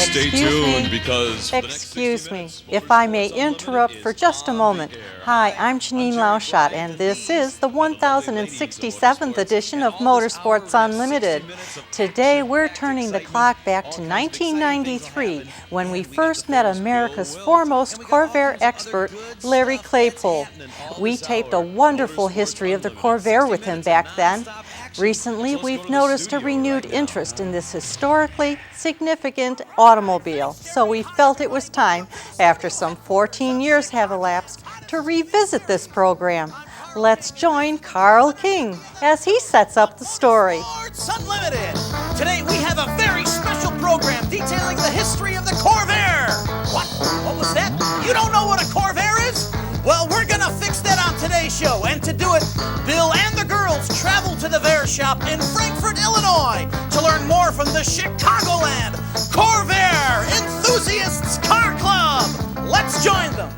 Stay tuned because Excuse me, if I may interrupt for just a moment. Hi, I'm Janine Lauschat, and this is the 1067th edition of Motorsports Unlimited. Today, we're turning the clock back to 1993, when we first met America's foremost Corvair expert, Larry Claypool. We taped a wonderful history of the Corvair with him back then. Recently, we've noticed a renewed interest in this historically significant automobile, so we felt it was time, after some 14 years have elapsed, to revisit this program. Let's join Carl King as he sets up the story. Motorsports Unlimited! Today we have a very special program detailing the history of the Corvair! What? What was that? You don't know what a Corvair is? Well, we're gonna fix that on today's show, and to do it, Bill and the girls travel to the Vair shop in Frankfort, Illinois to learn more from the Chicagoland Corvair Enthusiasts Car Club. Let's join them.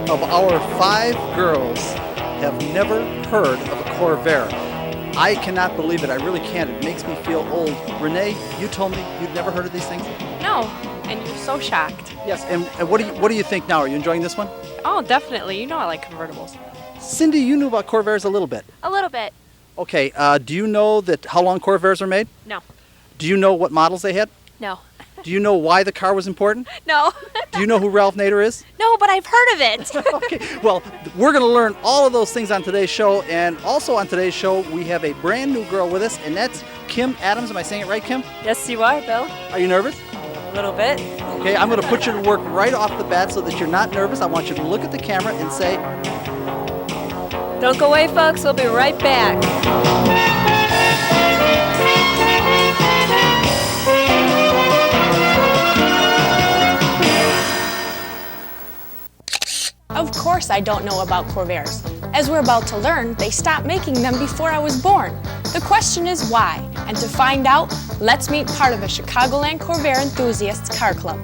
Of our 5 girls have never heard of a Corvair. I cannot believe it. I really can't. It makes me feel old. Renee, you told me you'd never heard of these things? No, and you're so shocked. Yes, and what do you think now? Are you enjoying this one? Oh, definitely. You know I like convertibles. Cindy, you knew about Corvairs a little bit. A little bit. Okay, do you know how long Corvairs are made? No. Do you know what models they had? No. Do you know why the car was important? No. Do you know who Ralph Nader is? No, but I've heard of it. Okay, well, we're going to learn all of those things on today's show, and also on today's show, we have a brand new girl with us, and that's Kim Adams. Am I saying it right, Kim? Yes, you are, Bill. Are you nervous? A little bit. Okay, I'm going to put you to work right off the bat so that you're not nervous. I want you to look at the camera and say... Don't go away, folks. We'll be right back. Of course I don't know about Corvairs. As we're about to learn, they stopped making them before I was born. The question is why? And to find out, let's meet part of the Chicagoland Corvair Enthusiasts Car Club.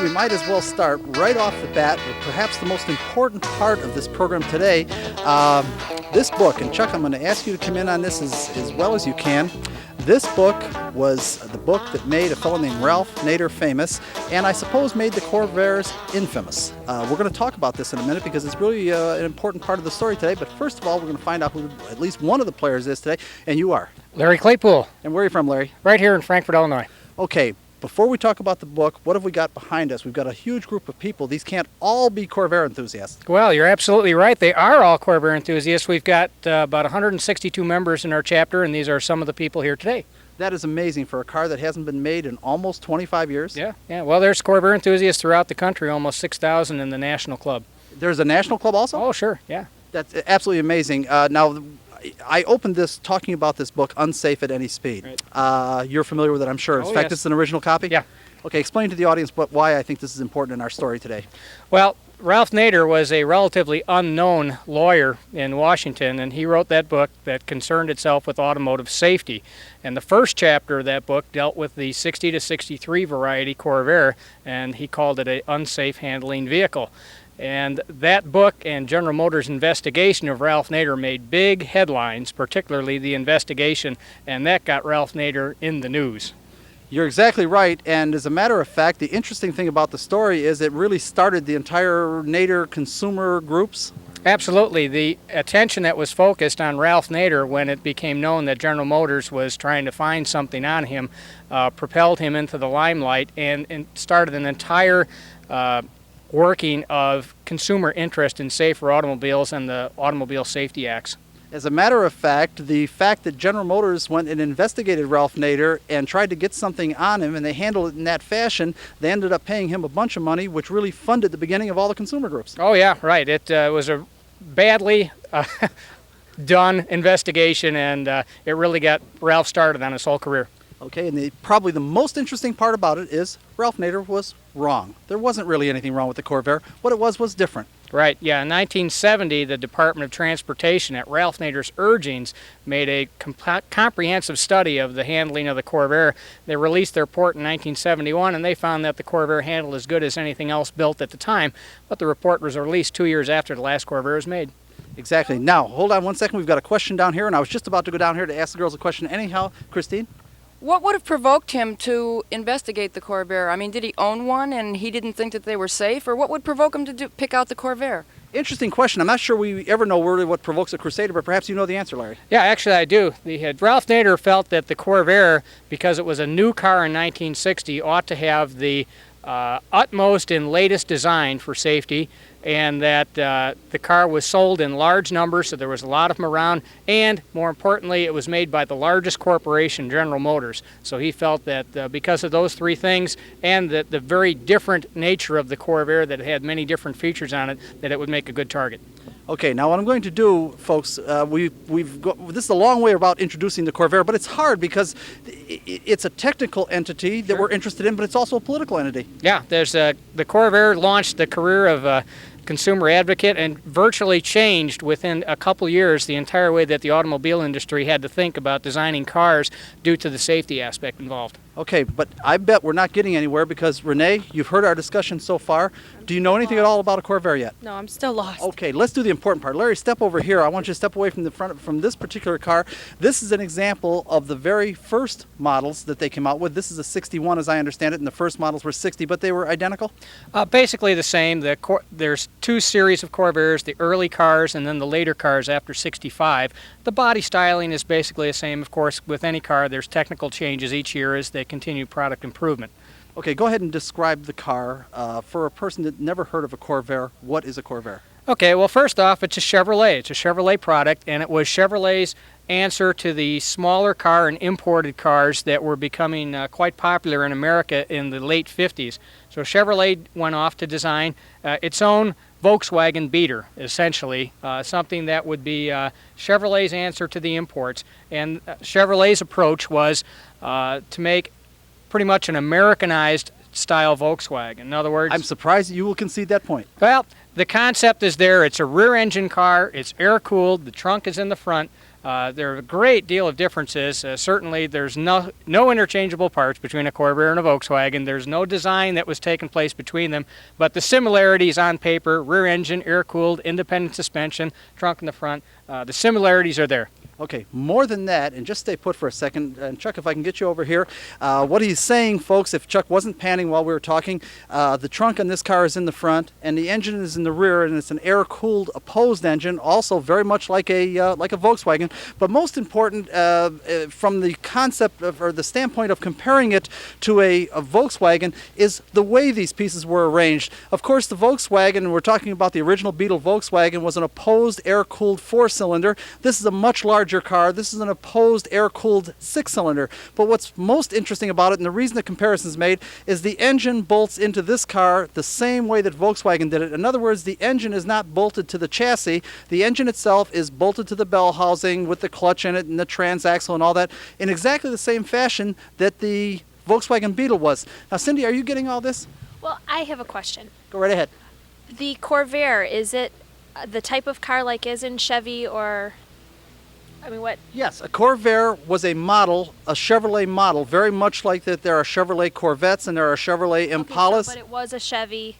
We might as well start right off the bat with perhaps the most important part of this program today. This book, and Chuck, I'm going to ask you to come in on this as well as you can. This book was the book that made a fellow named Ralph Nader famous, and I suppose made the Corvairs infamous. We're going to talk about this in a minute because it's really an important part of the story today, but first of all, we're going to find out who at least one of the players is today, and you are. Larry Claypool. And where are you from, Larry? Right here in Frankfort, Illinois. Okay. Before we talk about the book, what have we got behind us? We've got a huge group of people. These can't all be Corvair enthusiasts. Well, you're absolutely right. They are all Corvair enthusiasts. We've got about 162 members in our chapter, and these are some of the people here today. That is amazing for a car that hasn't been made in almost 25 years. Yeah. Well, there's Corvair enthusiasts throughout the country, almost 6,000 in the national club. There's a national club also? Oh, sure, yeah. That's absolutely amazing. Now, I opened this talking about this book, Unsafe at Any Speed. Right. You're familiar with it, I'm sure. In fact, it's an original copy? Yeah. Okay, explain to the audience why I think this is important in our story today. Well, Ralph Nader was a relatively unknown lawyer in Washington, and he wrote that book that concerned itself with automotive safety. And the first chapter of that book dealt with the 60 to 63 variety Corvair, and he called it an unsafe handling vehicle. And that book and General Motors' investigation of Ralph Nader made big headlines, particularly the investigation, and that got Ralph Nader in the news. You're exactly right, and as a matter of fact, the interesting thing about the story is it really started the entire Nader consumer groups. Absolutely. The attention that was focused on Ralph Nader when it became known that General Motors was trying to find something on him propelled him into the limelight and started an entire working of consumer interest in safer automobiles and the Automobile Safety Acts. As a matter of fact that General Motors went and investigated Ralph Nader and tried to get something on him, and they handled it in that fashion, they ended up paying him a bunch of money, which really funded the beginning of all the consumer groups. Oh yeah, right. It was a badly done investigation, and it really got Ralph started on his whole career. Okay, and probably the most interesting part about it is Ralph Nader was wrong. There wasn't really anything wrong with the Corvair. What it was different. Right, yeah. In 1970, the Department of Transportation, at Ralph Nader's urgings, made a comprehensive study of the handling of the Corvair. They released their report in 1971, and they found that the Corvair handled as good as anything else built at the time, but the report was released 2 years after the last Corvair was made. Exactly. Now, hold on one second. We've got a question down here, and I was just about to go down here to ask the girls a question anyhow. Christine? What would have provoked him to investigate the Corvair? I mean, did he own one and he didn't think that they were safe? Or what would provoke him to pick out the Corvair? Interesting question. I'm not sure we ever know really what provokes a crusader, but perhaps you know the answer, Larry. Yeah, actually I do. Ralph Nader felt that the Corvair, because it was a new car in 1960, ought to have the utmost and latest design for safety, and that the car was sold in large numbers, so there was a lot of them around, and more importantly, it was made by the largest corporation, General Motors. So he felt that because of those three things, and that the very different nature of the Corvair, that it had many different features on it, that it would make a good target. Okay, now what I'm going to do, folks, this is a long way about introducing the Corvair, but it's hard because it's a technical entity that we're interested in, but it's also a political entity. Yeah, the Corvair launched the career of consumer advocate and virtually changed within a couple years the entire way that the automobile industry had to think about designing cars due to the safety aspect involved. Okay, but I bet we're not getting anywhere because, Renee, you've heard our discussion so far. Do you know anything at all about a Corvair yet? No, I'm still lost. Okay, let's do the important part. Larry, step over here. I want you to step away from the front from this particular car. This is an example of the very first models that they came out with. This is a 61, as I understand it, and the first models were 60, but they were identical? Basically the same. There's two series of Corvairs, the early cars and then the later cars after 65. The body styling is basically the same. Of course, with any car, there's technical changes each year as they continue product improvement. Okay, go ahead and describe the car. For a person that never heard of a Corvair, what is a Corvair? Okay, well, first off, it's a Chevrolet. It's a Chevrolet product, and it was Chevrolet's answer to the smaller car and imported cars that were becoming quite popular in America in the late 50s. So Chevrolet went off to design its own Volkswagen beater, essentially, something that would be Chevrolet's answer to the imports. And Chevrolet's approach was to make pretty much an Americanized style Volkswagen. In other words, I'm surprised you will concede that point. Well, the concept is there. It's a rear engine car. It's air cooled. The trunk is in the front. There are a great deal of differences. Certainly, there's no interchangeable parts between a Corvair and a Volkswagen. There's no design that was taking place between them, but the similarities on paper: rear engine, air-cooled, independent suspension, trunk in the front. The similarities are there. Okay, more than that, and just stay put for a second, and Chuck, if I can get you over here. What he's saying, folks, if Chuck wasn't panning while we were talking, the trunk on this car is in the front, and the engine is in the rear, and it's an air-cooled opposed engine, also very much like a Volkswagen. But most important, from the concept of, or the standpoint of comparing it to a Volkswagen, is the way these pieces were arranged. Of course, the Volkswagen, we're talking about the original Beetle Volkswagen, was an opposed air-cooled four-cylinder. This is a much larger car. This is an opposed air-cooled six-cylinder. But what's most interesting about it, and the reason the comparison is made, is the engine bolts into this car the same way that Volkswagen did it. In other words, the engine is not bolted to the chassis. The engine itself is bolted to the bell housing with the clutch in it and the transaxle and all that in exactly the same fashion that the Volkswagen Beetle was. Now, Cindy, are you getting all this? Well, I have a question. Go right ahead. The Corvair, is it the type of car like is in Chevy, or, I mean, what? Yes, a Corvair was a model, a Chevrolet model, very much like that there are Chevrolet Corvettes and there are Chevrolet Impalas. But it was a Chevy.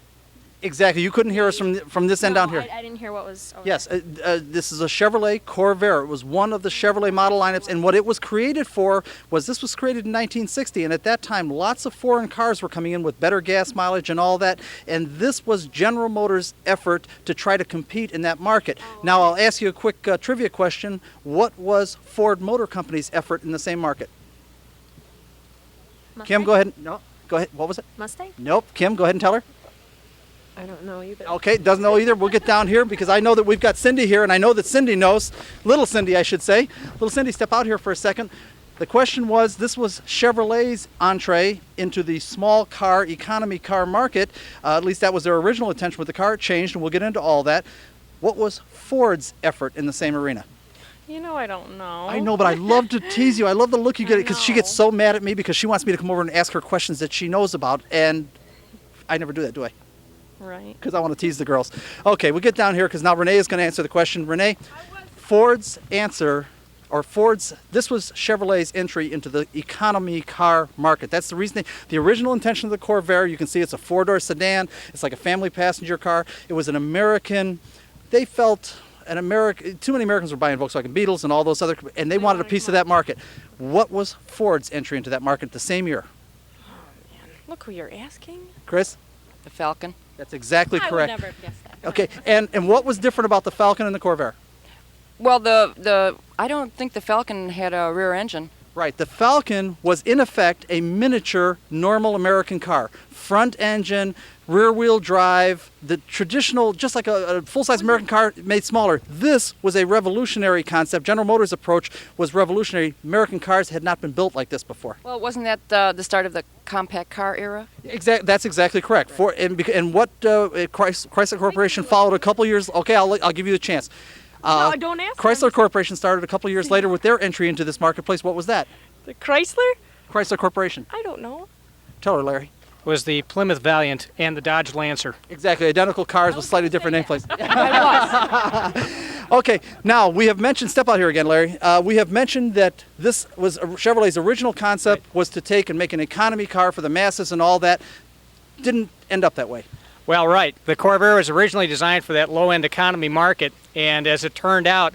Exactly. You couldn't hear us from this end down here. I didn't hear what was over Yes, this is a Chevrolet Corvair. It was one of the Chevrolet model lineups, and what it was created for was this was created in 1960, and at that time lots of foreign cars were coming in with better gas mileage and all that, and this was General Motors' effort to try to compete in that market. Now I'll ask you a quick trivia question. What was Ford Motor Company's effort in the same market? Mustang? Kim, go ahead. No, go ahead. What was it? Mustang? Nope. Kim, go ahead and tell her. I don't know either. Okay, doesn't know either. We'll get down here because I know that we've got Cindy here, and I know that Cindy knows. Little Cindy, I should say. Little Cindy, step out here for a second. The question was, this was Chevrolet's entree into the small car, economy car market. At least that was their original intention with the car. It changed, and we'll get into all that. What was Ford's effort in the same arena? You know, I don't know. I know, but I love to tease you. I love the look you get because she gets so mad at me because she wants me to come over and ask her questions that she knows about, and I never do that, do I? Right. Because I want to tease the girls. Okay, we'll get down here because now Renee is going to answer the question. Renee, Ford's answer, or Ford's, this was Chevrolet's entry into the economy car market. That's the reason the original intention of the Corvair, you can see it's a four-door sedan. It's like a family passenger car. It was an American, they felt too many Americans were buying Volkswagen Beetles and all those other, and they wanted a piece of that market. What was Ford's entry into that market the same year? Look who you're asking. Chris? The Falcon. That's exactly I correct. would never have guessed that. Okay, and what was different about the Falcon and the Corvair? Well, I don't think the Falcon had a rear engine. Right, the Falcon was in effect a miniature normal American car. Front engine, rear wheel drive, the traditional, just like a full-size American car made smaller. This was a revolutionary concept. General Motors' approach was revolutionary. American cars had not been built like this before. Well, wasn't that the start of the compact car era? That's exactly correct. And what Chrysler Corporation followed a couple years. Okay, I'll give you the chance. No, don't ask Chrysler them. Corporation started a couple years later with their entry into this marketplace. What was that? The Chrysler? Chrysler Corporation. I don't know. Tell her, Larry. Was the Plymouth Valiant and the Dodge Lancer. Exactly, identical cars with slightly different nameplates. Okay, now we have mentioned, step out here again, Larry. We have mentioned that this was Chevrolet's original concept was to take and make an economy car for the masses and all that. Didn't end up that way. Well, right. The Corvair was originally designed for that low-end economy market, and as it turned out,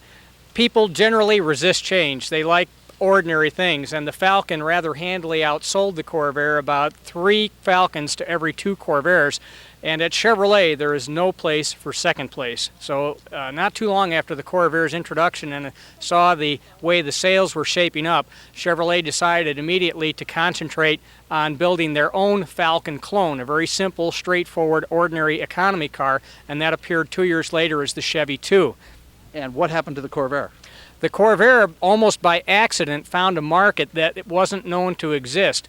people generally resist change. They like ordinary things, and the Falcon rather handily outsold the Corvair, about 3 Falcons to every 2 Corvairs. And at Chevrolet, there is no place for second place. So not too long after the Corvair's introduction and saw the way the sales were shaping up, Chevrolet decided immediately to concentrate on building their own Falcon clone, a very simple, straightforward, ordinary economy car, and that appeared 2 years later as the Chevy 2. And what happened to the Corvair? The Corvair, almost by accident, found a market that it wasn't known to exist.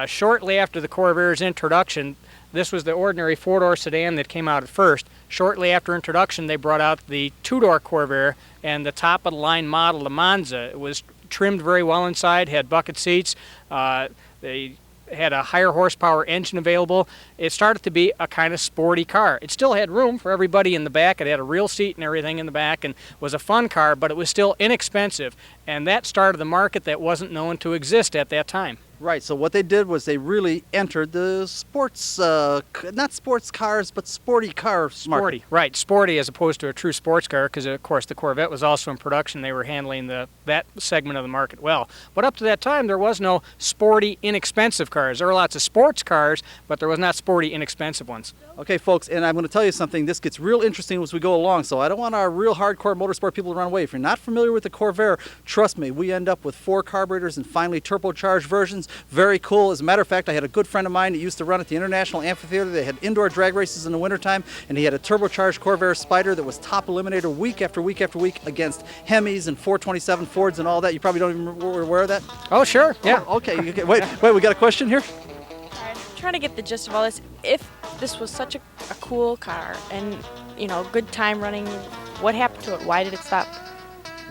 Shortly after the Corvair's introduction, this was the ordinary 4-door sedan that came out at first. Shortly after introduction, they brought out the 2-door Corvair and the top-of-the-line model, the Monza. It was trimmed very well inside, had bucket seats. They had a higher horsepower engine available. It started to be a kind of sporty car. It still had room for everybody in the back. It had a real seat and everything in the back and was a fun car, but it was still inexpensive. And that started the market that wasn't known to exist at that time. Right, so what they did was they really entered the sports, not sports cars, but sporty car Sporty, market. right, sporty as opposed to a true sports car, because of course the Corvette was also in production. They were handling that segment of the market well. But up to that time, there was no sporty, inexpensive cars. There were lots of sports cars, but there was not sporty, inexpensive ones. Okay, folks, and I'm going to tell you something. This gets real interesting as we go along, so I don't want our real hardcore motorsport people to run away. If you're not familiar with the Corvair, trust me, we end up with 4 carburetors and finally turbocharged versions. Very cool. As a matter of fact, I had a good friend of mine that used to run at the International Amphitheater. They had indoor drag races in the wintertime, and he had a turbocharged Corvair Spider that was top eliminator week after week after week against Hemis and 427 Fords and all that. You probably don't even were aware of that? Oh, sure, yeah. Oh, okay. Wait, we got a question here? I'm trying to get the gist of all this. If this was such a cool car and, you know, good time running, what happened to it? Why did it stop?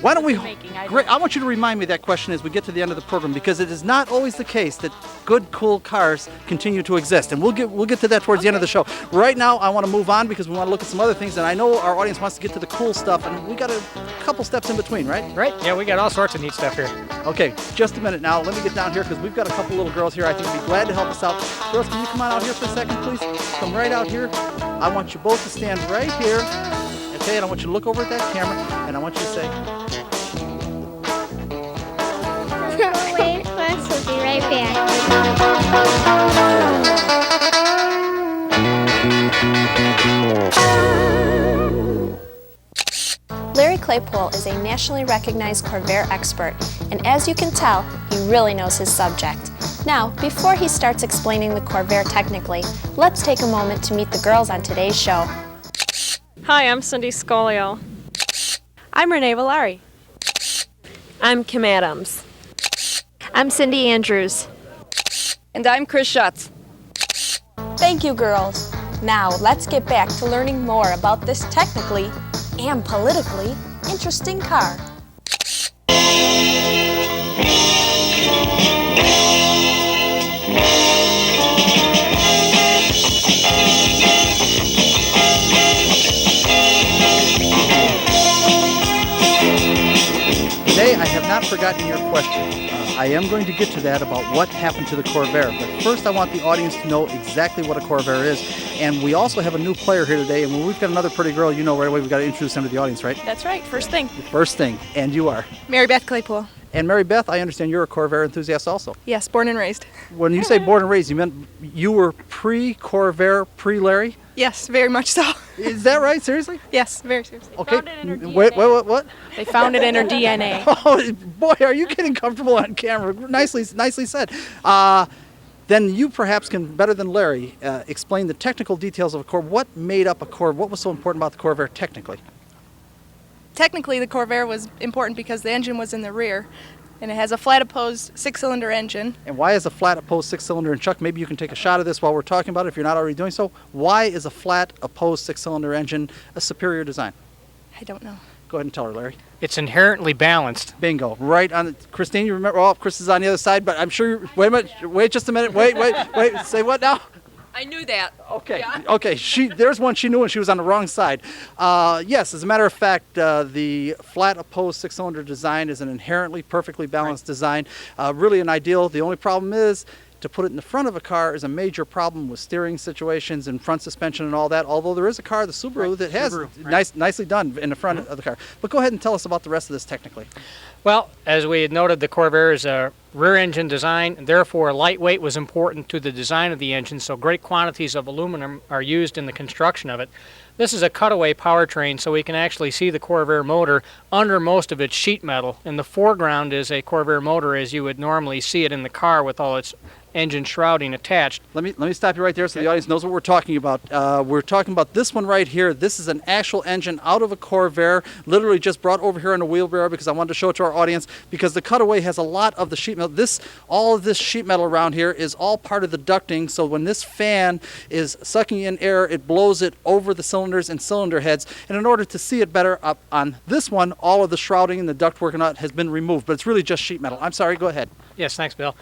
Why don't we? Making, Great. I want you to remind me that question as we get to the end of the program, because it is not always the case that good, cool cars continue to exist, and we'll get to that towards the end of the show. Right now, I want to move on because we want to look at some other things, and I know our audience wants to get to the cool stuff, and we got a couple steps in between, right? Right. Yeah, we got all sorts of neat stuff here. Okay, just a minute now. Let me get down here because we've got a couple little girls here. I think would be glad to help us out. Girls, can you come on out here for a second, please? Come right out here. I want you both to stand right here. Okay, and I want you to look over at that camera, and I want you to say. Wait for us, we'll be right back. Larry Claypool is a nationally recognized Corvair expert, and as you can tell, he really knows his subject. Now, before he starts explaining the Corvair technically, let's take a moment to meet the girls on today's show. Hi, I'm Cindy Scolio. I'm Renee Valari. I'm Kim Adams. I'm Cindy Andrews. And I'm Chris Schatz. Thank you, girls. Now, let's get back to learning more about this technically and politically interesting car. Today, I have not forgotten your question. I am going to get to that about what happened to the Corvair. But first, I want the audience to know exactly what a Corvair is. And we also have a new player here today. And when we've got another pretty girl, you know right away we've got to introduce them to the audience, right? That's right, first thing. First thing. And you are? Mary Beth Claypool. And Mary Beth, I understand you're a Corvair enthusiast also. Yes, born and raised. When you say born and raised, you meant you were pre-Corvair, pre-Larry? Yes, very much so. Is that right? Seriously? Yes, very seriously. Okay. Found it in her Wait, DNA. what? They found it in her DNA. Oh, boy, are you getting comfortable on camera? Nicely said. Then you perhaps can, better than Larry, explain the technical details of a Corvair. What made up a Corvair? What was so important about the Corvair technically? Technically, the Corvair was important because the engine was in the rear, and it has a flat opposed six-cylinder engine. And why is a flat opposed six-cylinder? And Chuck, maybe you can take a shot of this while we're talking about it if you're not already doing so. Why is a flat opposed six-cylinder engine a superior design? I don't know. Go ahead and tell her, Larry. It's inherently balanced. Bingo. Right on. Christine, you remember? Oh, Chris is on the other side, but I'm sure. Wait a minute. Wait just a minute. Wait. Say what now? I knew that. Okay. Okay. There's one she knew and she was on the wrong side. Yes, as a matter of fact, the flat opposed six-cylinder design is an inherently perfectly balanced design. Really an ideal. The only problem is to put it in the front of a car is a major problem with steering situations and front suspension and all that. Although there is a car, the Subaru, that has nicely done in the front of the car. But go ahead and tell us about the rest of this technically. Well, as we had noted, the Corvair is a rear engine design, and therefore lightweight was important to the design of the engine, so great quantities of aluminum are used in the construction of it. This is a cutaway powertrain, so we can actually see the Corvair motor under most of its sheet metal. In the foreground is a Corvair motor as you would normally see it in the car with all its engine shrouding attached. Let me stop you right there so the audience knows what we're talking about. We're talking about this one right here. This is an actual engine out of a Corvair, literally just brought over here on a wheelbarrow because I wanted to show it to our audience because the cutaway has a lot of the sheet metal. All of this sheet metal around here is all part of the ducting, so when this fan is sucking in air, it blows it over the cylinders and cylinder heads, and in order to see it better up on this one, all of the shrouding and the ductwork and all that has been removed, but it's really just sheet metal. I'm sorry, go ahead. Yes, thanks, Bill.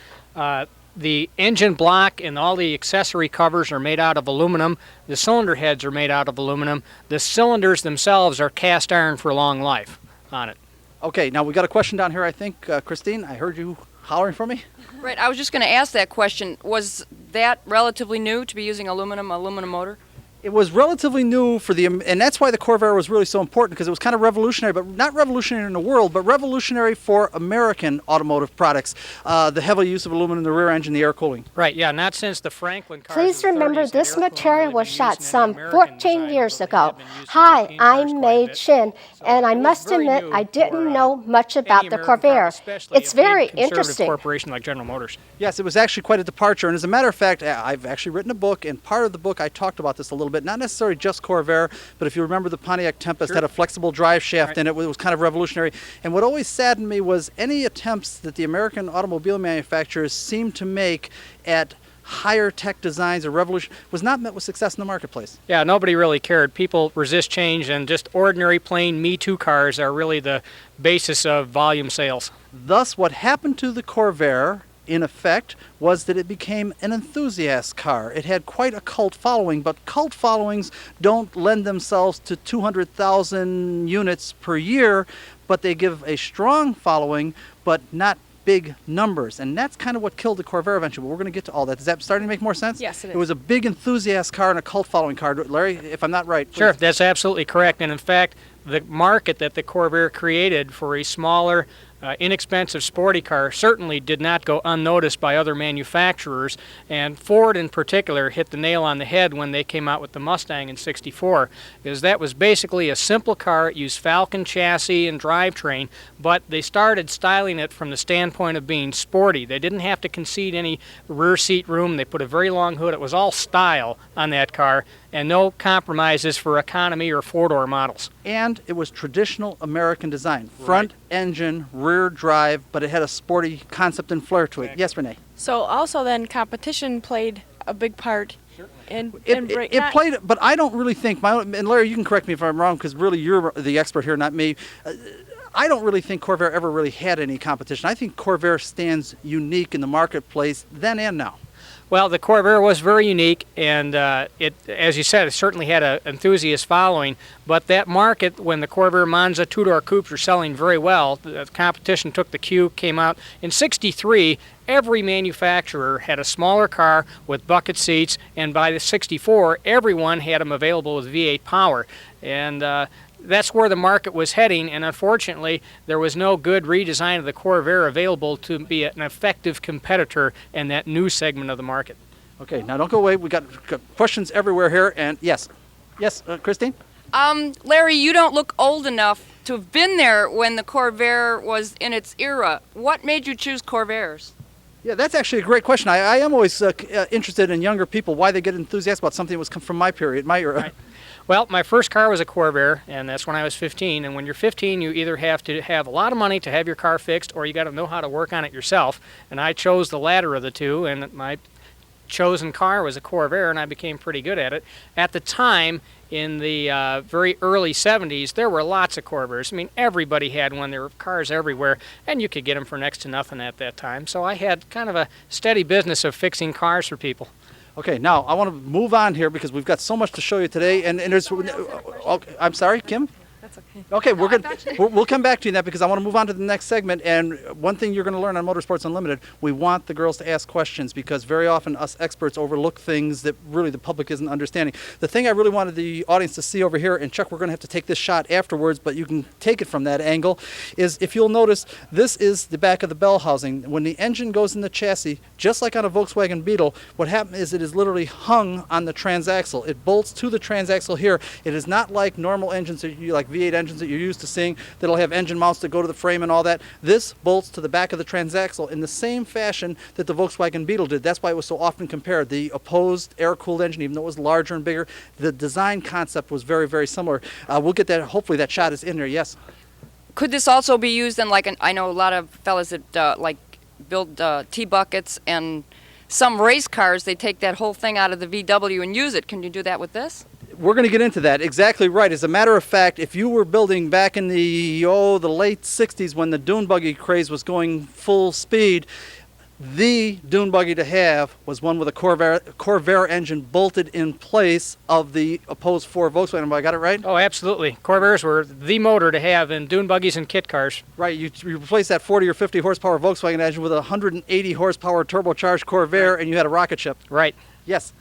The engine block and all the accessory covers are made out of aluminum. The cylinder heads are made out of aluminum. The cylinders themselves are cast iron for long life on it. Okay, now we got a question down here, I think. Christine, I heard you hollering for me. Right, I was just going to ask that question. Was that relatively new to be using aluminum motor? It was relatively new and that's why the Corvair was really so important because it was kind of revolutionary, but not revolutionary in the world, but revolutionary for American automotive products. The heavy use of aluminum in the rear engine, the air cooling. Right, yeah, not since the Franklin cars. Please in the remember 30s, this air cooling material really was been shot used in some American 14 design, years but it ago. had been used in Hi, European cars I'm quite a May bit. Chin, and I it was must very admit new I didn't for, know much about any the American car, Corvair. especially It's a big very conservative interesting. corporation like General Motors. Yes, it was actually quite a departure, and as a matter of fact, I've actually written a book, and part of the book I talked about this a little bit, not necessarily just Corvair, but if you remember the Pontiac Tempest had a flexible drive shaft in it. It was kind of revolutionary, and what always saddened me was any attempts that the American automobile manufacturers seemed to make at higher tech designs or revolution was not met with success in the marketplace. Yeah, nobody really cared. People resist change, and just ordinary plain Me Too cars are really the basis of volume sales. Thus, what happened to the Corvair, in effect, was that it became an enthusiast car. It had quite a cult following, but cult followings don't lend themselves to 200,000 units per year, but they give a strong following, but not big numbers, and that's kind of what killed the Corvair eventually, but we're going to get to all that. Is that starting to make more sense? Yes, it is. It was a big enthusiast car and a cult following car. Larry, if I'm not right, please. Sure, that's absolutely correct, and in fact, the market that the Corvair created for a smaller, inexpensive sporty car certainly did not go unnoticed by other manufacturers, and Ford in particular hit the nail on the head when they came out with the Mustang in '64, because that was basically a simple car. It used Falcon chassis and drivetrain, but they started styling it from the standpoint of being sporty. They didn't have to concede any rear seat room. They put a very long hood. It was all style on that car, and no compromises for economy or four-door models. And it was traditional American design. Front engine, rear drive, but it had a sporty concept and flair to it. Yes, Renee? So also then competition played a big part in It played, but I don't really think, and Larry, you can correct me if I'm wrong, because really you're the expert here, not me. I don't really think Corvair ever really had any competition. I think Corvair stands unique in the marketplace then and now. Well, the Corvair was very unique, and it, as you said, it certainly had an enthusiast following. But that market, when the Corvair Monza two-door coupes were selling very well, the competition took the cue, came out. In '63, every manufacturer had a smaller car with bucket seats, and by the '64, everyone had them available with V8 power. And that's where the market was heading, and unfortunately there was no good redesign of the Corvair available to be an effective competitor in that new segment of the market. Okay, now don't go away. We got questions everywhere here, and yes, Christine? Larry, you don't look old enough to have been there when the Corvair was in its era. What made you choose Corvairs? Yeah, that's actually a great question. I am always interested in younger people, why they get enthusiastic about something that was from my period, my era. Right. Well, my first car was a Corvair, and that's when I was 15. And when you're 15, you either have to have a lot of money to have your car fixed, or you got to know how to work on it yourself. And I chose the latter of the two, and my chosen car was a Corvair, and I became pretty good at it. At the time, in the very early 70s, there were lots of Corvairs. I mean, everybody had one. There were cars everywhere, and you could get them for next to nothing at that time. So I had kind of a steady business of fixing cars for people. Okay, now I want to move on here because we've got so much to show you today, and there's. I'm sorry, Kim. That's okay. Okay, we're good. We'll come back to you in that because I want to move on to the next segment. And one thing you're going to learn on Motorsports Unlimited, we want the girls to ask questions because very often us experts overlook things that really the public isn't understanding. The thing I really wanted the audience to see over here, and Chuck, we're going to have to take this shot afterwards, but you can take it from that angle, is if you'll notice, this is the back of the bell housing. When the engine goes in the chassis, just like on a Volkswagen Beetle, what happens is it is literally hung on the transaxle. It bolts to the transaxle here. It is not like normal engines that you like V8 engines that you're used to seeing that'll have engine mounts that go to the frame and all that. This bolts to the back of the transaxle in the same fashion that the Volkswagen Beetle did. That's why it was so often compared. The opposed air-cooled engine, even though it was larger and bigger, the design concept was very, very similar. We'll get that. Hopefully that shot is in there. Yes. Could this also be used in I know a lot of fellas that build T-buckets and some race cars, they take that whole thing out of the VW and use it. Can you do that with this? We're going to get into that. Exactly right. As a matter of fact, if you were building back in the late 60s when the dune buggy craze was going full speed, the dune buggy to have was one with a Corvair engine bolted in place of the opposed Ford Volkswagen. Have I got it right? Oh, absolutely. Corvairs were the motor to have in dune buggies and kit cars. Right. You replace that 40 or 50 horsepower Volkswagen engine with a 180 horsepower turbocharged Corvair, right, and you had a rocket ship. Right. Yes.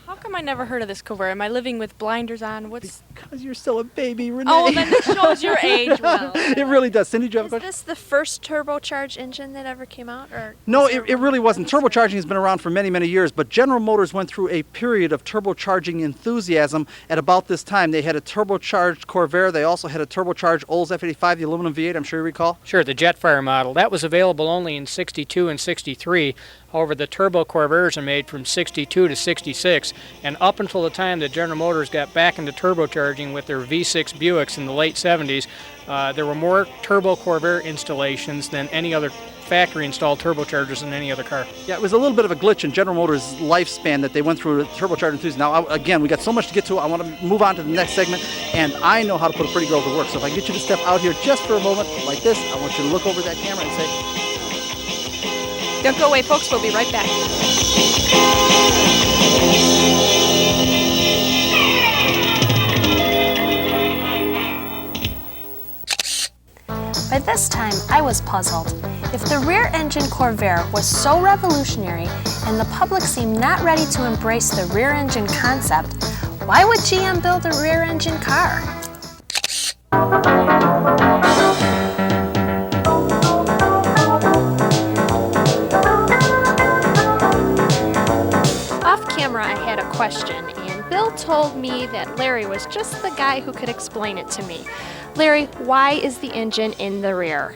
How come I never heard of this Corvair? Am I living with blinders on? Because you're still a baby, Renee. Oh, well, then it shows your age well. It really does. Cindy, do you have a question? Is this the first turbocharged engine that ever came out? Or no, it really wasn't. Turbocharging has been around for many, many years, but General Motors went through a period of turbocharging enthusiasm at about this time. They had a turbocharged Corvair. They also had a turbocharged Olds F85, the aluminum V8, I'm sure you recall. Sure, the Jetfire model. That was available only in '62 and '63. However, the turbo Corvairs are made from '62 to '66, and up until the time that General Motors got back into turbocharging with their V6 Buicks in the late '70s, there were more turbo Corvair installations than any other factory-installed turbochargers in any other car. Yeah, it was a little bit of a glitch in General Motors' lifespan that they went through turbocharged enthusiasm. Now, again, we got so much to get to. I want to move on to the next segment, and I know how to put a pretty girl to work. So if I get you to step out here just for a moment like this, I want you to look over that camera and say, Don't go away, folks. We'll be right back. By this time, I was puzzled. If the rear-engine Corvair was so revolutionary and the public seemed not ready to embrace the rear-engine concept, why would GM build a rear-engine car? camera, I had a question, and Bill told me that Larry was just the guy who could explain it to me. Larry, why is the engine in the rear?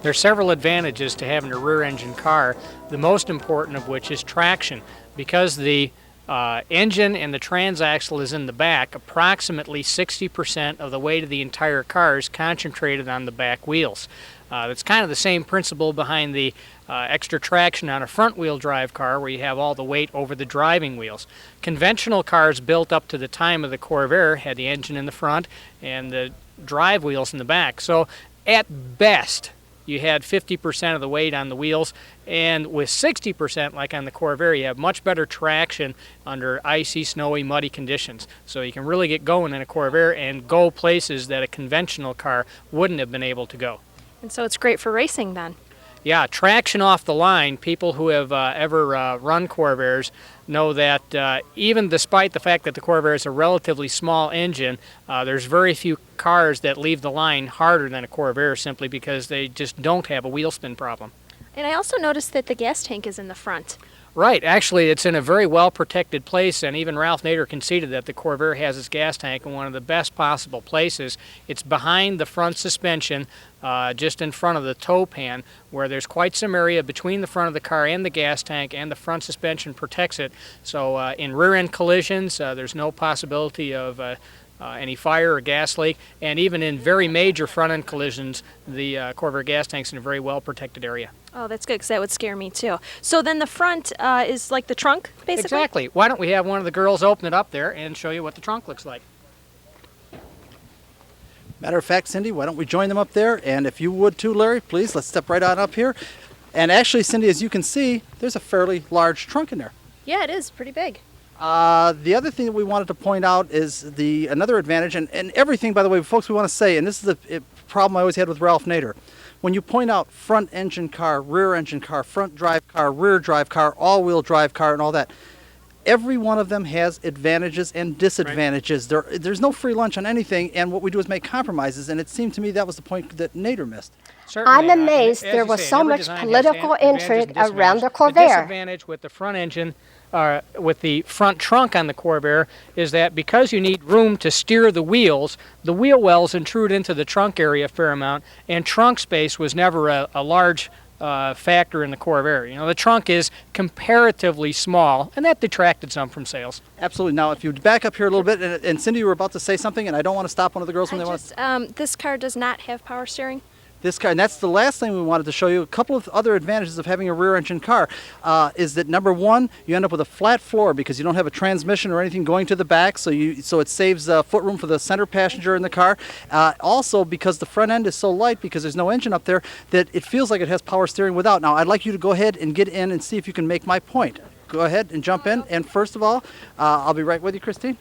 There are several advantages to having a rear engine car, the most important of which is traction. Because the engine and the transaxle is in the back, approximately 60% of the weight of the entire car is concentrated on the back wheels. That's kind of the same principle behind the extra traction on a front-wheel drive car, where you have all the weight over the driving wheels. Conventional cars built up to the time of the Corvair had the engine in the front and the drive wheels in the back. So at best, you had 50% of the weight on the wheels, and with 60%, like on the Corvair, you have much better traction under icy, snowy, muddy conditions. So you can really get going in a Corvair and go places that a conventional car wouldn't have been able to go. And so it's great for racing then. Yeah, traction off the line, people who have ever run Corvairs know that even despite the fact that the Corvair is a relatively small engine, there's very few cars that leave the line harder than a Corvair simply because they just don't have a wheel spin problem. And I also noticed that the gas tank is in the front. Right, actually it's in a very well protected place, and even Ralph Nader conceded that the Corvair has its gas tank in one of the best possible places. It's behind the front suspension, just in front of the tow pan, where there's quite some area between the front of the car and the gas tank, and the front suspension protects it. So in rear end collisions, there's no possibility of any fire or gas leak, and even in very major front end collisions, the Corvair gas tank's in a very well protected area. Oh, that's good, because that would scare me too. So then the front is like the trunk, basically? Exactly. Why don't we have one of the girls open it up there and show you what the trunk looks like? Matter of fact, Cindy, why don't we join them up there? And if you would too, Larry, please, let's step right on up here. And actually, Cindy, as you can see, there's a fairly large trunk in there. Yeah, it is pretty big. The other thing that we wanted to point out is another advantage, and everything, by the way, folks, we want to say, and this is the problem I always had with Ralph Nader. When you point out front engine car, rear engine car, front drive car, rear drive car, all-wheel drive car, and all that, every one of them has advantages and disadvantages. Right. There's no free lunch on anything, and what we do is make compromises, and it seemed to me that was the point that Nader missed. Certainly, I'm amazed there was so much political intrigue around the Corvair. The disadvantage with the front engine, with the front trunk on the Corvair, is that because you need room to steer the wheel wells intrude into the trunk area a fair amount, and trunk space was never a large factor in the Corvair. You know, the trunk is comparatively small, and that detracted some from sales. Absolutely. Now, if you back up here a little bit, and Cindy, you were about to say something, and I don't want to stop one of the girls when they want to... This car does not have power steering. This car, and that's the last thing we wanted to show you. A couple of other advantages of having a rear-engine car is that, number one, you end up with a flat floor because you don't have a transmission or anything going to the back, so it saves footroom for the center passenger in the car. Also, because the front end is so light, because there's no engine up there, that it feels like it has power steering without. Now, I'd like you to go ahead and get in and see if you can make my point. Go ahead and jump in, and first of all, I'll be right with you, Christine.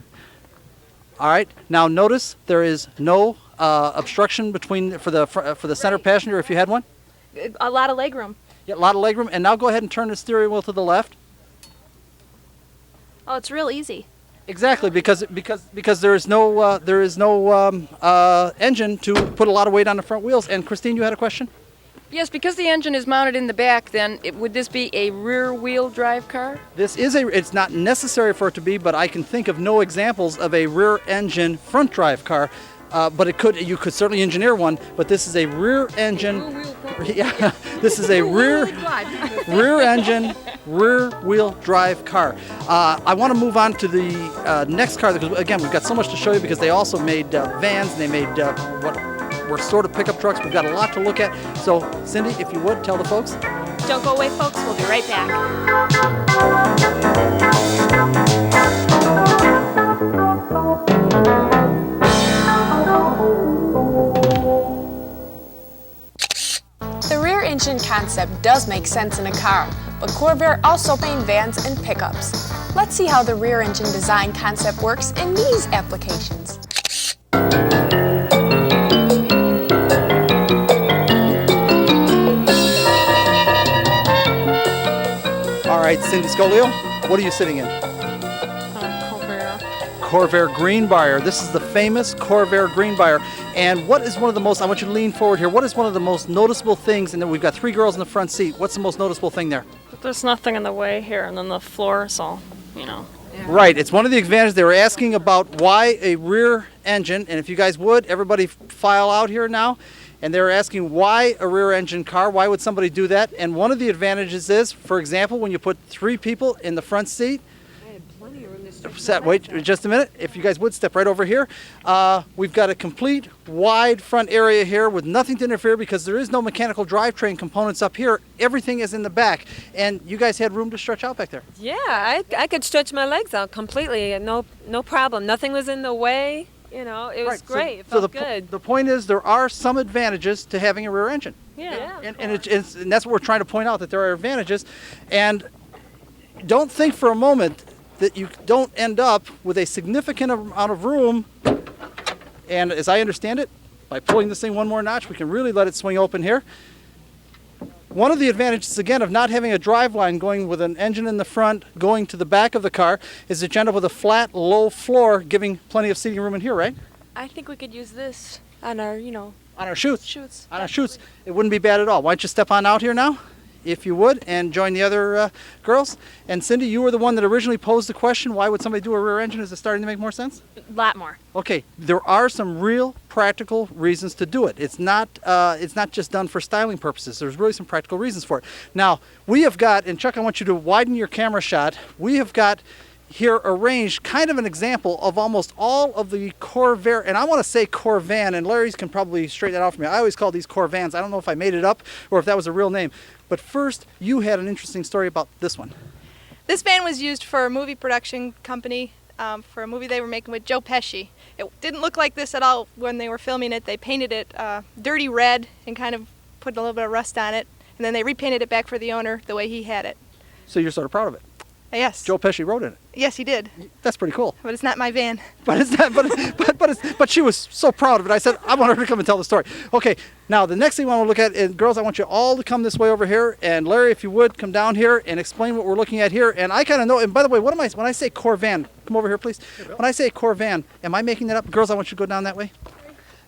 All right. Now, notice there is no obstruction for the center passenger if you had one. A lot of legroom. Yeah, a lot of legroom. And now go ahead and turn the steering wheel to the left. Oh, it's real easy. Exactly, because there is no engine to put a lot of weight on the front wheels. And Christine, you had a question? Yes, because the engine is mounted in the back, then would this be a rear-wheel drive car? It's not necessary for it to be, but I can think of no examples of a rear-engine front drive car. But you could certainly engineer one. But this is a rear-engine. Yeah, this is a rear-engine, rear-wheel drive car. I want to move on to the next car because again we've got so much to show you because they also made vans. And they made what were sort of pickup trucks. We've got a lot to look at. So Cindy, if you would tell the folks. Don't go away, folks. We'll be right back. The rear engine concept does make sense in a car, but Corvair also made vans and pickups. Let's see how the rear engine design concept works in these applications. All right, Cindy Scolio, what are you sitting in? Corvair. Corvair Greenbrier. This is the famous Corvair Greenbrier. And what is one of the most, I want you to lean forward here, what is one of the most noticeable things, and then we've got three girls in the front seat, what's the most noticeable thing there? But there's nothing in the way here, and then the floor is all, Right, it's one of the advantages. They were asking about why a rear engine, and if you guys would, everybody file out here now. And they were asking why a rear engine car, why would somebody do that? And one of the advantages is, for example, when you put 3 people in the front seat, wait just a minute, if you guys would step right over here. We've got a complete wide front area here with nothing to interfere because there is no mechanical drivetrain components up here. Everything is in the back. And you guys had room to stretch out back there. Yeah, I could stretch my legs out completely, no problem. Nothing was in the way. You know, it was great. It felt good. The point is there are some advantages to having a rear engine. Yeah. And that's what we're trying to point out, that there are advantages. And don't think for a moment that you don't end up with a significant amount of room. And as I understand it, by pulling this thing one more notch, we can really let it swing open here. One of the advantages, again, of not having a driveline going with an engine in the front going to the back of the car is that you end up with a flat, low floor, giving plenty of seating room in here, right? I think we could use this on our, on our chutes. Chutes. On our chutes. It wouldn't be bad at all. Why don't you step on out here now, if you would, and join the other girls. And Cindy, you were the one that originally posed the question, why would somebody do a rear engine? Is it starting to make more sense? A lot more. Okay, there are some real practical reasons to do it. It's not just done for styling purposes. There's really some practical reasons for it. Now, we have got, and Chuck, I want you to widen your camera shot. We have got here arranged kind of an example of almost all of the Corvair, and I want to say Corvan, and Larry's can probably straighten that out for me. I always call these Corvans. I don't know if I made it up or if that was a real name. But first, you had an interesting story about this one. This van was used for a movie production company for a movie they were making with Joe Pesci. It didn't look like this at all when they were filming it. They painted it dirty red and kind of put a little bit of rust on it, and then they repainted it back for the owner the way he had it. So you're sort of proud of it? Yes. Joe Pesci wrote in it? Yes, he did. That's pretty cool. But it's not my van. But it's not. But she was so proud of it. I said, I want her to come and tell the story. Okay. Now the next thing I want to look at is, girls, I want you all to come this way over here, and Larry, if you would, come down here and explain what we're looking at here. And I kind of know. And by the way, when I say Corvan, come over here, please. When I say Corvan, am I making that up? Girls, I want you to go down that way.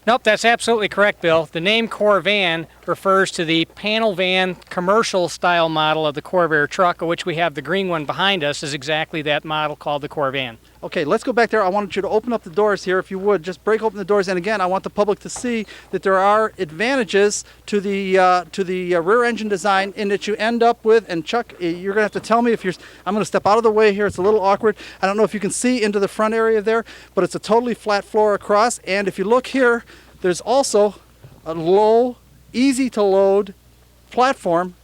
Nope, that's absolutely correct, Bill. The name Corvan refers to the panel van commercial style model of the Corvair truck, of which we have the green one behind us, is exactly that model called the Corvan. Okay, let's go back there. I want you to open up the doors here, if you would. Just break open the doors. And again, I want the public to see that there are advantages to the rear engine design in that you end up with, and Chuck, you're going to have to tell me if you're, I'm going to step out of the way here. It's a little awkward. I don't know if you can see into the front area there, but it's a totally flat floor across. And if you look here, there's also a low, easy to load platform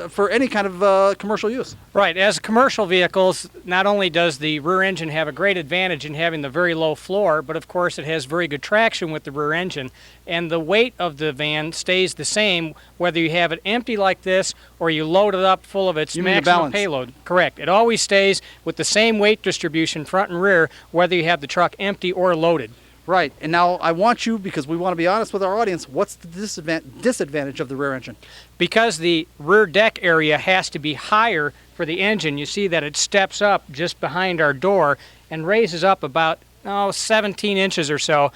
for any kind of commercial use. Right. As commercial vehicles, not only does the rear engine have a great advantage in having the very low floor, but of course it has very good traction with the rear engine. And the weight of the van stays the same whether you have it empty like this or you load it up full of its maximum payload. Correct. It always stays with the same weight distribution front and rear whether you have the truck empty or loaded. Right, and now I want you, because we want to be honest with our audience, what's the disadvantage of the rear engine? Because the rear deck area has to be higher for the engine, you see that it steps up just behind our door and raises up about 17 inches or so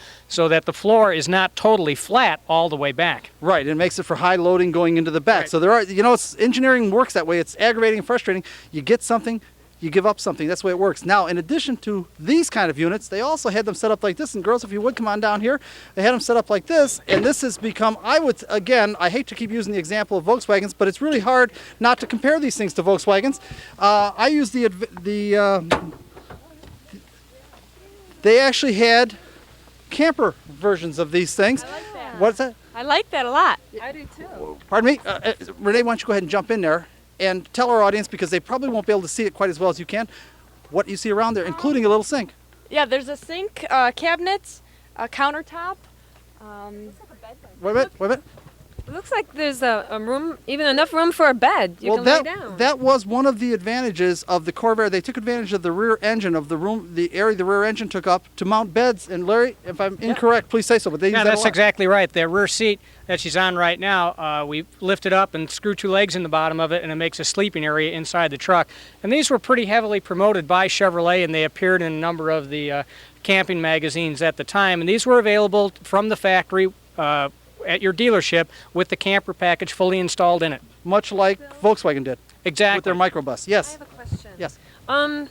that the floor is not totally flat all the way back. Right, it makes it for high loading going into the back. Right. So there are, engineering works that way. It's aggravating and frustrating. You get something, you give up something. That's the way it works. Now, in addition to these kind of units, they also had them set up like this. And girls, if you would come on down here, they had them set up like this. And this has become, I hate to keep using the example of Volkswagens, but it's really hard not to compare these things to Volkswagens. I use they actually had camper versions of these things. I like that. What's that? I like that a lot. I do too. Pardon me? Renee, why don't you go ahead and jump in there and tell our audience, because they probably won't be able to see it quite as well as you can, what you see around there, including a little sink. Yeah, there's a sink, cabinets, a countertop. Wait a minute. It looks like there's a room, even enough room for a bed. You can lay down. That was one of the advantages of the Corvair. They took advantage of the rear engine, of the area the rear engine took up to mount beds. And Larry, if I'm incorrect, please say so. But they use that that's exactly right. The rear seat that she's on right now, we lift it up and screw 2 legs in the bottom of it, and it makes a sleeping area inside the truck. And these were pretty heavily promoted by Chevrolet, and they appeared in a number of the camping magazines at the time. And these were available from the factory at your dealership with the camper package fully installed in it. Much like Volkswagen did. Exactly. With their microbus. Yes. I have a question. Yes.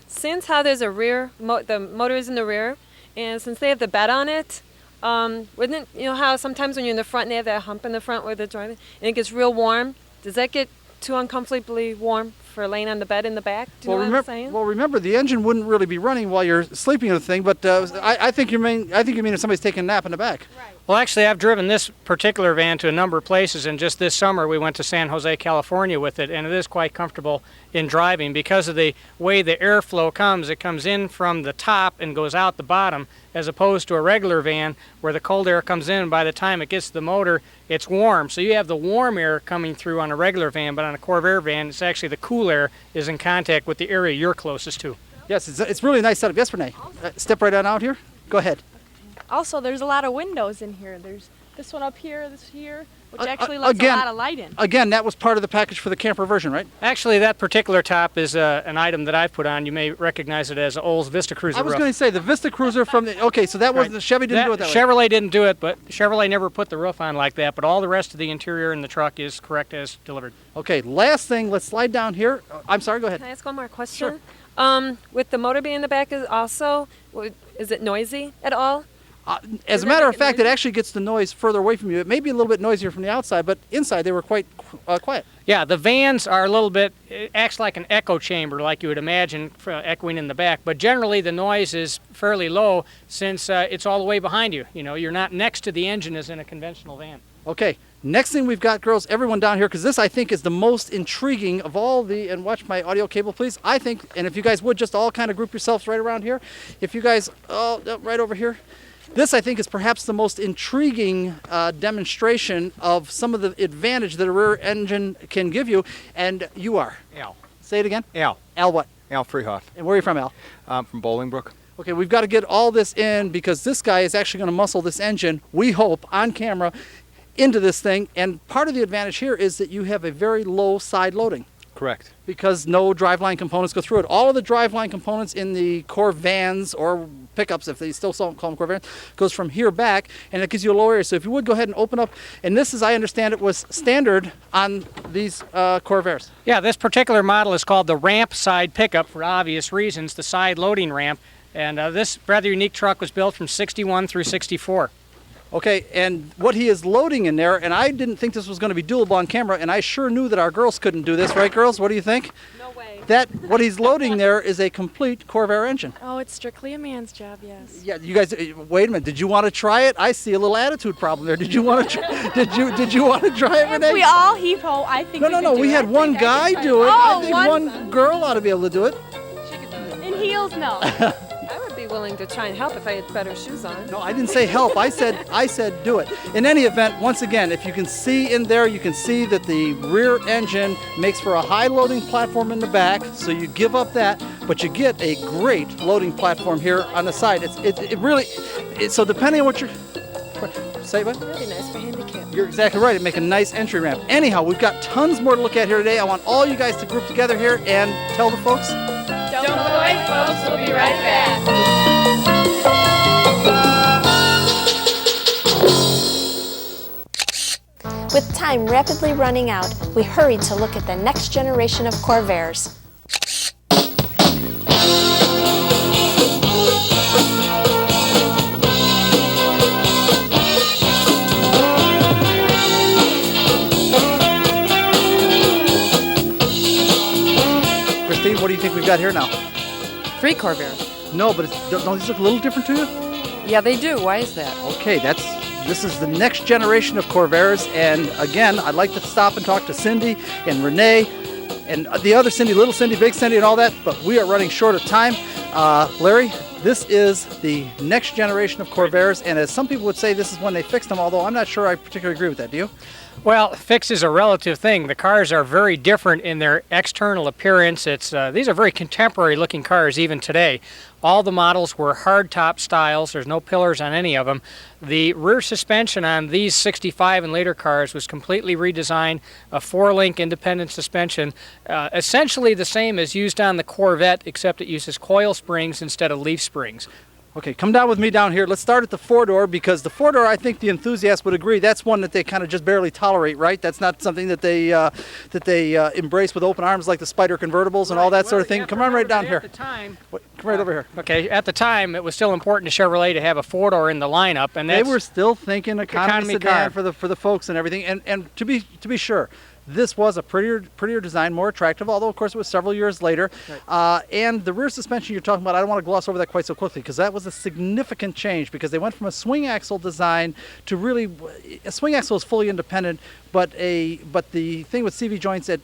Since how there's a rear, the motor is in the rear, and since they have the bed on it, wouldn't you know how sometimes when you're in the front and they have that hump in the front where they're driving, and it gets real warm? Does that get too uncomfortably warm for laying on the bed in the back? Do you know what I'm saying? Well, remember the engine wouldn't really be running while you're sleeping in the thing, but I think you mean if somebody's taking a nap in the back. Right. Well, actually, I've driven this particular van to a number of places, and just this summer we went to San Jose, California with it, and it is quite comfortable in driving because of the way the airflow comes. It comes in from the top and goes out the bottom, as opposed to a regular van where the cold air comes in, and by the time it gets to the motor, it's warm. So you have the warm air coming through on a regular van, but on a Corvair van, it's actually the cool air is in contact with the area you're closest to. Yes, it's really a nice setup. Yes, Renee? Step right on out here. Go ahead. Also, there's a lot of windows in here. There's this one up here, this here, which actually lets a lot of light in. Again, that was part of the package for the camper version, right? Actually, that particular top is an item that I've put on. You may recognize it as Olds Vista Cruiser I was roof. going to say, the Vista Cruiser from the... Okay, so that wasn't... The Chevy didn't do it that way. Chevrolet didn't do it, but Chevrolet never put the roof on like that, but all the rest of the interior in the truck is correct as delivered. Okay, last thing, let's slide down here. I'm sorry, go ahead. Can I ask one more question? Sure. With the motor being in the back, is it noisy at all? As a matter of fact, it actually gets the noise further away from you. It may be a little bit noisier from the outside, but inside they were quite quiet. Yeah, the vans are a little bit, it acts like an echo chamber, like you would imagine, echoing in the back. But generally the noise is fairly low since it's all the way behind you. You know, you're not next to the engine as in a conventional van. Okay, next thing we've got, girls, everyone down here, because this I think is the most intriguing of all the, and watch my audio cable please, I think, and if you guys would just all kind of group yourselves right around here. If you guys, right over here. This, I think, is perhaps the most intriguing demonstration of some of the advantage that a rear engine can give you, and you are. Al. Say it again. Al. Al what? Al Freehoff. And where are you from, Al? I'm from Bolingbrook. Okay, we've got to get all this in because this guy is actually going to muscle this engine, we hope, on camera, into this thing. And part of the advantage here is that you have a very low side loading. Correct. Because no driveline components go through it. All of the driveline components in the Corvans or pickups, if they still call them Corvans, goes from here back, and it gives you a low area. So if you would go ahead and open up, and this, as I understand it, was standard on these Corvairs. Yeah, this particular model is called the Rampside pickup for obvious reasons, the side loading ramp. And this rather unique truck was built from 61 through 64. Okay, and what he is loading in there, and I didn't think this was going to be doable on camera, and I sure knew that our girls couldn't do this, right, girls? What do you think? No way. What he's loading there is a complete Corvair engine. Oh, it's strictly a man's job, yes. Yeah, you guys, wait a minute. Did you want to try it? I see a little attitude problem there. Did you want to? Did you want to try it, Renee? If we all heave ho, I think. No. We had one guy do it. I think one girl ought to be able to do it. She could do it. In heels, no. I would be willing to try and help if I had better shoes on. No, I didn't say help. I said do it. In any event, once again, if you can see in there, you can see that the rear engine makes for a high loading platform in the back. So you give up that, but you get a great loading platform here on the side. It really. So depending on what you're. Say what? Really nice for handicap. You're exactly right. It make a nice entry ramp. Anyhow, we've got tons more to look at here today. I want all you guys to group together here and tell the folks. Don't go away, folks. We'll be right back. With time rapidly running out, we hurried to look at the next generation of Corvairs. Christine, what do you think we've got here now? 3 Corvairs. No, but don't these look a little different to you? Yeah, they do. Why is that? Okay, this is the next generation of Corvairs, and again, I'd like to stop and talk to Cindy and Renee and the other Cindy, little Cindy, big Cindy, and all that, but we are running short of time. Larry, this is the next generation of Corvairs, and as some people would say, this is when they fixed them, although I'm not sure I particularly agree with that. Do you? Well, fix is a relative thing. The cars are very different in their external appearance. These are very contemporary looking cars even today. All the models were hardtop styles. There's no pillars on any of them. The rear suspension on these 65 and later cars was completely redesigned, a 4-link independent suspension, essentially the same as used on the Corvette, except it uses coil springs instead of leaf springs. Okay, come down with me down here. Let's start at the four-door, because the four-door, I think the enthusiasts would agree, that's one that they kind of just barely tolerate, right? That's not something that they embrace with open arms like the Spider convertibles and all that sort of thing. Come on right down here. At the time, come right over here. Okay, at the time, it was still important to Chevrolet to have a four-door in the lineup, and they were still thinking economy sedan car for the folks and everything. And to be sure, this was a prettier design, more attractive, although of course it was several years later. Right. And the rear suspension you're talking about, I don't want to gloss over that quite so quickly, because that was a significant change, because they went from a swing axle design to really, a swing axle is fully independent, but the thing with CV joints at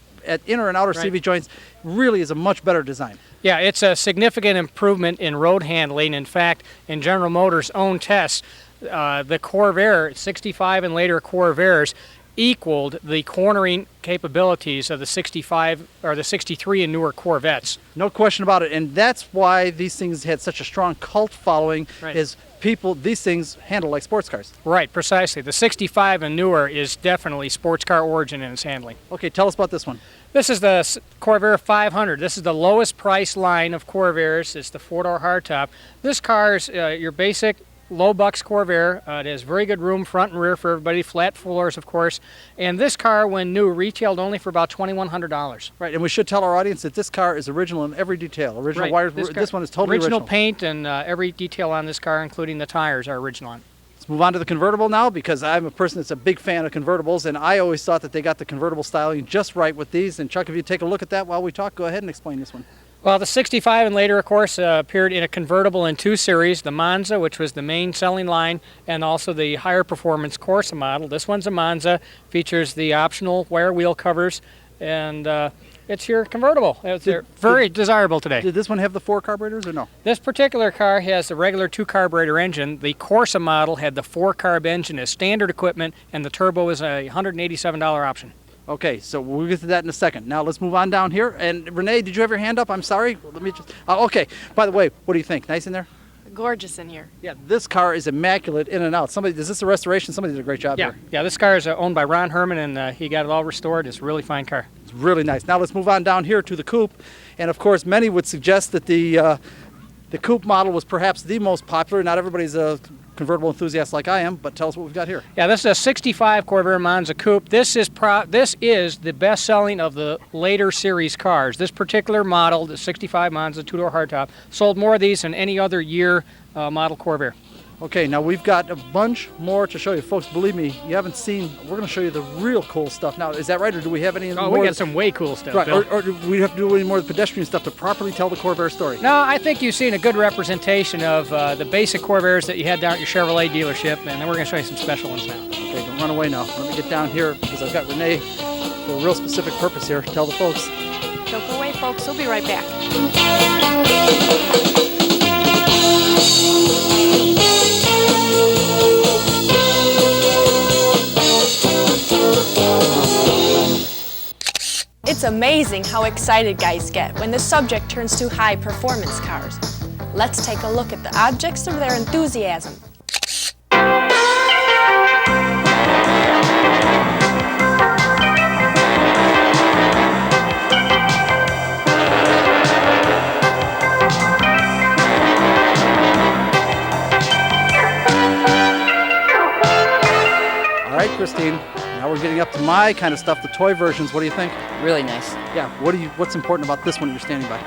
inner and outer CV joints really is a much better design. Yeah, it's a significant improvement in road handling. In fact, in General Motors' own tests, the Corvair 65 and later Corvairs equaled the cornering capabilities of the 65 or the 63 and newer Corvettes. No question about it, and that's why these things had such a strong cult following. Right. Is these things handle like sports cars. Right, precisely. The 65 and newer is definitely sports car origin in its handling. Okay, tell us about this one. This is the Corvair 500. This is the lowest price line of Corvairs. It's the four-door hardtop. This car is your basic low bucks Corvair. It has very good room front and rear for everybody, flat floors of course, and this car when new retailed only for about $2,100. Right, and we should tell our audience that this car is original in every detail. Original wires, this one is totally original. Paint and every detail on this car, including the tires, are original. Let's move on to the convertible now, because I'm a person that's a big fan of convertibles, and I always thought that they got the convertible styling just right with these. And Chuck, if you take a look at that while we talk, go ahead and explain this one. Well, the 65 and later, of course, appeared in a convertible in two series, the Monza, which was the main selling line, and also the higher performance Corsa model. This one's a Monza, features the optional wire wheel covers, and it's your convertible. They're very desirable today. Did this one have the 4 carburetors or no? This particular car has the regular 2 carburetor engine. The Corsa model had the 4 carb engine as standard equipment, and the turbo is a $187 option. Okay, so we'll get to that in a second. Now let's move on down here. And Renee, did you have your hand up? I'm sorry. Let me just. Okay. By the way, what do you think? Nice in there? Gorgeous in here. Yeah, this car is immaculate in and out. Is this a restoration? Somebody did a great job here. Yeah, this car is owned by Ron Herman, and he got it all restored. It's a really fine car. It's really nice. Now let's move on down here to the coupe. And of course, many would suggest that the coupe model was perhaps the most popular. Not everybody's a convertible enthusiast like I am, but tell us what we've got here. Yeah, this is a 65 Corvair Monza coupe. This is the best-selling of the later series cars. This particular model, the 65 Monza two-door hardtop, sold more of these than any other year model Corvair. Okay, now we've got a bunch more to show you. Folks, believe me, you haven't seen, we're going to show you the real cool stuff. Now, is that right, or do we have any more? Oh, we got some way cool stuff. Right, or do we have to do any more of the pedestrian stuff to properly tell the Corvair story? No, I think you've seen a good representation of the basic Corvairs that you had down at your Chevrolet dealership, and then we're going to show you some special ones now. Okay, don't run away now. Let me get down here, because I've got Renee for a real specific purpose here. Tell the folks. Don't go away, folks. We'll be right back. It's amazing how excited guys get when the subject turns to high performance cars. Let's take a look at the objects of their enthusiasm. All right, Christine. Now we're getting up to my kind of stuff, the toy versions. What do you think? Really nice. Yeah. What's important about this one you're standing by?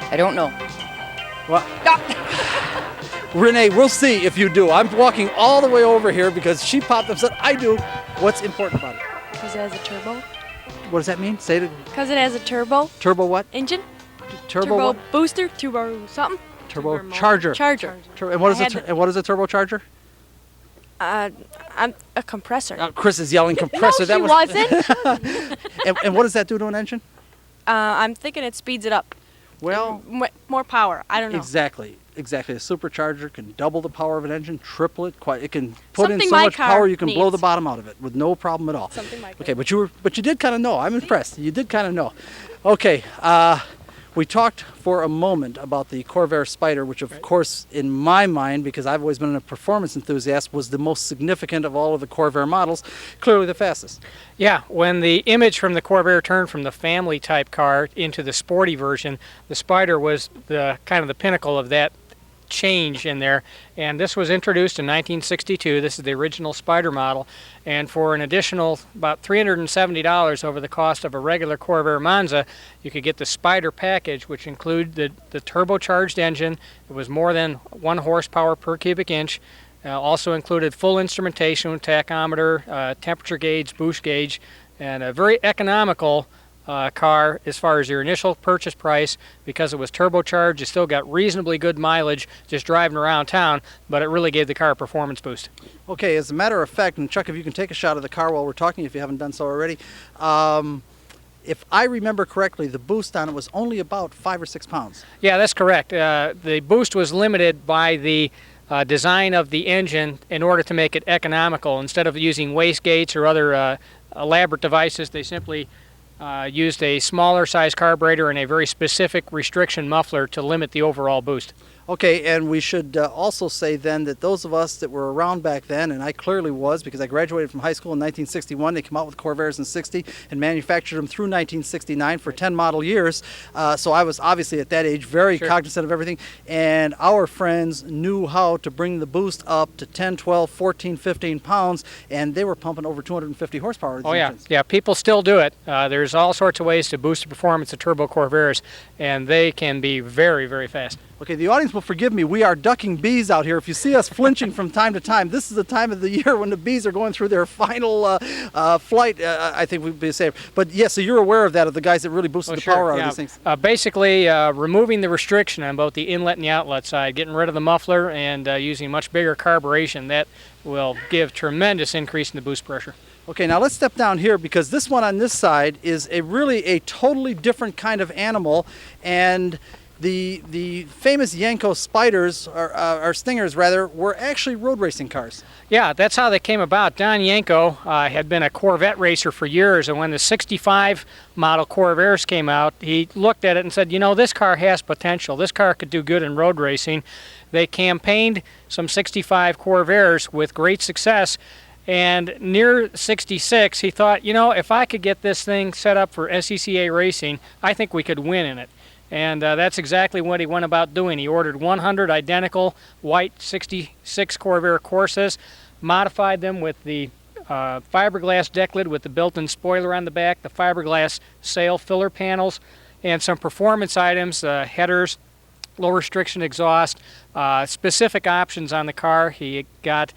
I don't know. Well, Renee, we'll see if you do. I'm walking all the way over here because she popped up and said, I do. What's important about it? Because it has a turbo. What does that mean? Say it. Because it has a turbo. Turbo what? Engine. Turbo what? Booster. Turbo something. Turbo charger. Charger. And what is a turbocharger? I'm a compressor. Chris is yelling compressor. No, she wasn't. and what does that do to an engine? I'm thinking it speeds it up. Well, more power. I don't know. Exactly. A supercharger can double the power of an engine, triple it. It can put in so my much car power you can needs. blow the bottom out of it with no problem at all. Something my car. Okay, but you did kind of know. I'm impressed. You did kind of know. Okay. We talked for a moment about the Corvair Spider, which of course, in my mind, because I've always been a performance enthusiast, was the most significant of all of the Corvair models, clearly the fastest. Yeah, when the image from the Corvair turned from the family type car into the sporty version, the Spider was the kind of the pinnacle of that change in there. And this was introduced in 1962. This is the original Spider model. And for an additional about $370 over the cost of a regular Corvair Monza, you could get the Spider package, which included the turbocharged engine. It was more than 1 horsepower per cubic inch. Also included full instrumentation, tachometer, temperature gauge, boost gauge, and a very economical car as far as your initial purchase price. Because it was turbocharged, you still got reasonably good mileage just driving around town, but it really gave the car a performance boost. Okay, as a matter of fact, and Chuck, if you can take a shot of the car while we're talking, if you haven't done so already, if I remember correctly, the boost on it was only about 5 or 6 pounds. Yeah, that's correct. The boost was limited by the design of the engine in order to make it economical. Instead of using wastegates or other elaborate devices, they simply used a smaller size carburetor and a very specific restriction muffler to limit the overall boost. Okay, and we should also say then that those of us that were around back then, and I clearly was because I graduated from high school in 1961, they came out with Corvairs in 60 and manufactured them through 1969 for 10 model years. So I was obviously at that age very cognizant of everything, and our friends knew how to bring the boost up to 10, 12, 14, 15 pounds, and they were pumping over 250 horsepower. Oh yeah, yeah, people still do it. There's all sorts of ways to boost the performance of turbo Corvairs, and they can be very, very fast. Okay, the audience will forgive me. We are ducking bees out here. If you see us flinching from time to time, this is the time of the year when the bees are going through their final flight. I think we'd be safe. But yes, so you're aware of that, of the guys that really boosted the power out of these things. Basically, removing the restriction on both the inlet and the outlet side, getting rid of the muffler, and using much bigger carburation, that will give tremendous increase in the boost pressure. Okay, now let's step down here because this one on this side is really a totally different kind of animal, and the famous Yanko Spiders, or Stingers rather, were actually road racing cars. Yeah, that's how they came about. Don Yanko had been a Corvette racer for years, and when the 65 model Corvairs came out, he looked at it and said, you know, this car has potential. This car could do good in road racing. They campaigned some 65 Corvairs with great success, and near 66, he thought, you know, if I could get this thing set up for SCCA racing, I think we could win in it. And that's exactly what he went about doing. He ordered 100 identical white 66 Corvair Corsas, modified them with the fiberglass deck lid with the built-in spoiler on the back, the fiberglass sail filler panels, and some performance items, headers, low restriction exhaust, specific options on the car. He got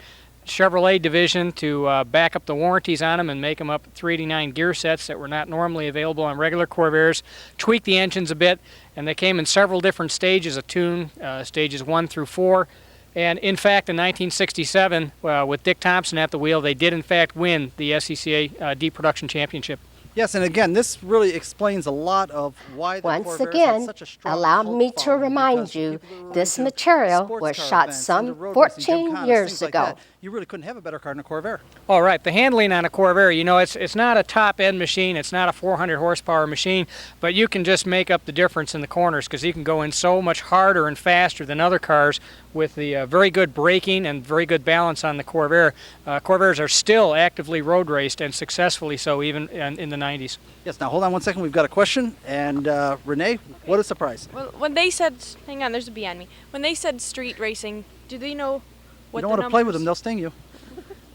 Chevrolet division to back up the warranties on them and make them up 389 gear sets that were not normally available on regular Corvairs, tweak the engines a bit, and they came in several different stages of tune, stages 1 through 4. And in fact, in 1967, with Dick Thompson at the wheel, they did in fact win the SCCA D Production Championship. Yes, and again, this really explains a lot of why the Once Corvairs again, had such a strong allow cult me to following, remind because you, people who were this into material sports was car shot events, some into road racing, 14 gymkhana, years things like ago. that. You really couldn't have a better car than a Corvair. All right, the handling on a Corvair, you know, it's not a top-end machine, it's not a 400 horsepower machine, but you can just make up the difference in the corners because you can go in so much harder and faster than other cars with the very good braking and very good balance on the Corvair. Corvairs are still actively road raced and successfully so even in the 90s. Yes, now hold on one second, we've got a question, and Renee, what a surprise. Well, when they said, hang on, there's a bee on me. When they said street racing, do they know what You don't the want to play with numbers- them, they'll sting you.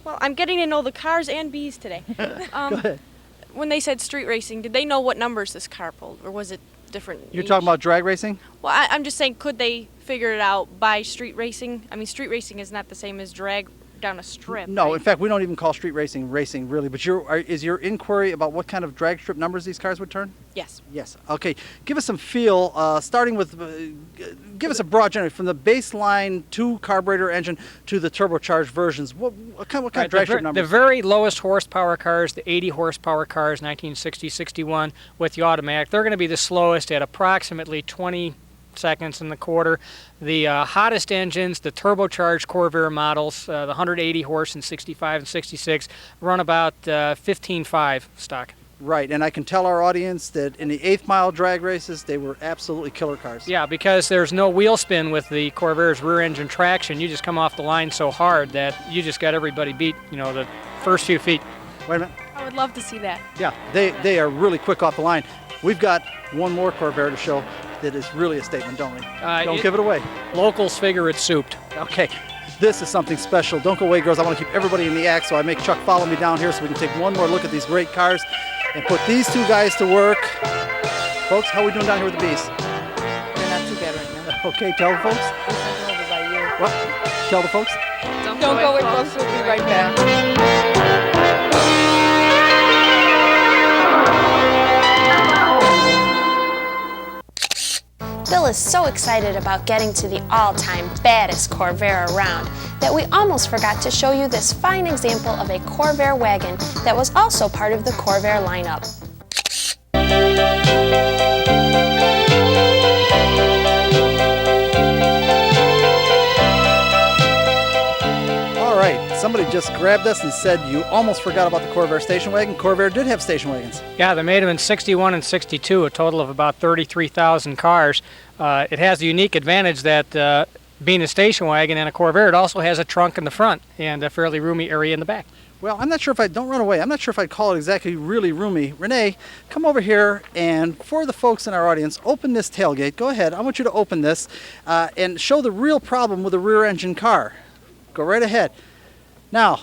Well, I'm getting to know the cars and bees today. Go ahead. When they said street racing, did they know what numbers this car pulled, or was it different? You're talking about drag racing? Well, I'm just saying, could they figure it out by street racing? I mean, street racing is not the same as drag down a strip. No, right? in fact, we don't even call street racing racing, really. But is your inquiry about what kind of drag strip numbers these cars would turn? Yes. Yes. Okay. Give us some feel, starting with, give us a broad general, from the baseline 2 carburetor engine to the turbocharged versions. What kind of drag strip numbers? The very lowest horsepower cars, the 80 horsepower cars, 1960, 61, with the automatic, they're going to be the slowest at approximately 20 seconds in the quarter. The hottest engines, the turbocharged Corvair models, the 180 horse and 65 and 66, run about 15.5 stock. Right, and I can tell our audience that in the 8th mile drag races, they were absolutely killer cars. Yeah, because there's no wheel spin with the Corvair's rear engine traction. You just come off the line so hard that you just got everybody beat, you know, the first few feet. Wait a minute. I would love to see that. Yeah, they are really quick off the line. We've got one more Corvair to show. that is really a statement, don't we? Don't give it away. Locals figure it's souped. Okay, this is something special. Don't go away, girls. I want to keep everybody in the act, so I make Chuck follow me down here so we can take one more look at these great cars and put these two guys to work. Folks, how are we doing down here with the bees? They're not too bad right now. Okay, tell the folks. Over by you. What? Tell the folks. Don't go away, folks. We'll be right back. Bill is so excited about getting to the all-time baddest Corvair around that we almost forgot to show you this fine example of a Corvair wagon that was also part of the Corvair lineup. All right, somebody just grabbed us and said you almost forgot about the Corvair station wagon. Corvair did have station wagons. Yeah, they made them in 61 and 62, a total of about 33,000 cars. It has the unique advantage that being a station wagon and a Corvair, it also has a trunk in the front and a fairly roomy area in the back. Well, I'm not sure if don't run away. I'm not sure if I'd call it exactly really roomy. Renee, come over here and for the folks in our audience, open this tailgate. Go ahead. I want you to open this and show the real problem with a rear engine car. Go right ahead. Now,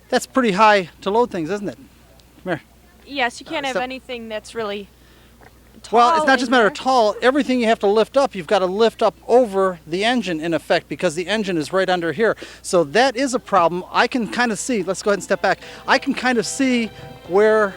that's pretty high to load things, isn't it? Come here. Yes, you can't have anything that's really tall. Well, it's not just a matter of tall. Everything you have to lift up, you've got to lift up over the engine in effect because the engine is right under here. So that is a problem. I can kind of see, let's go ahead and step back. I can kind of see where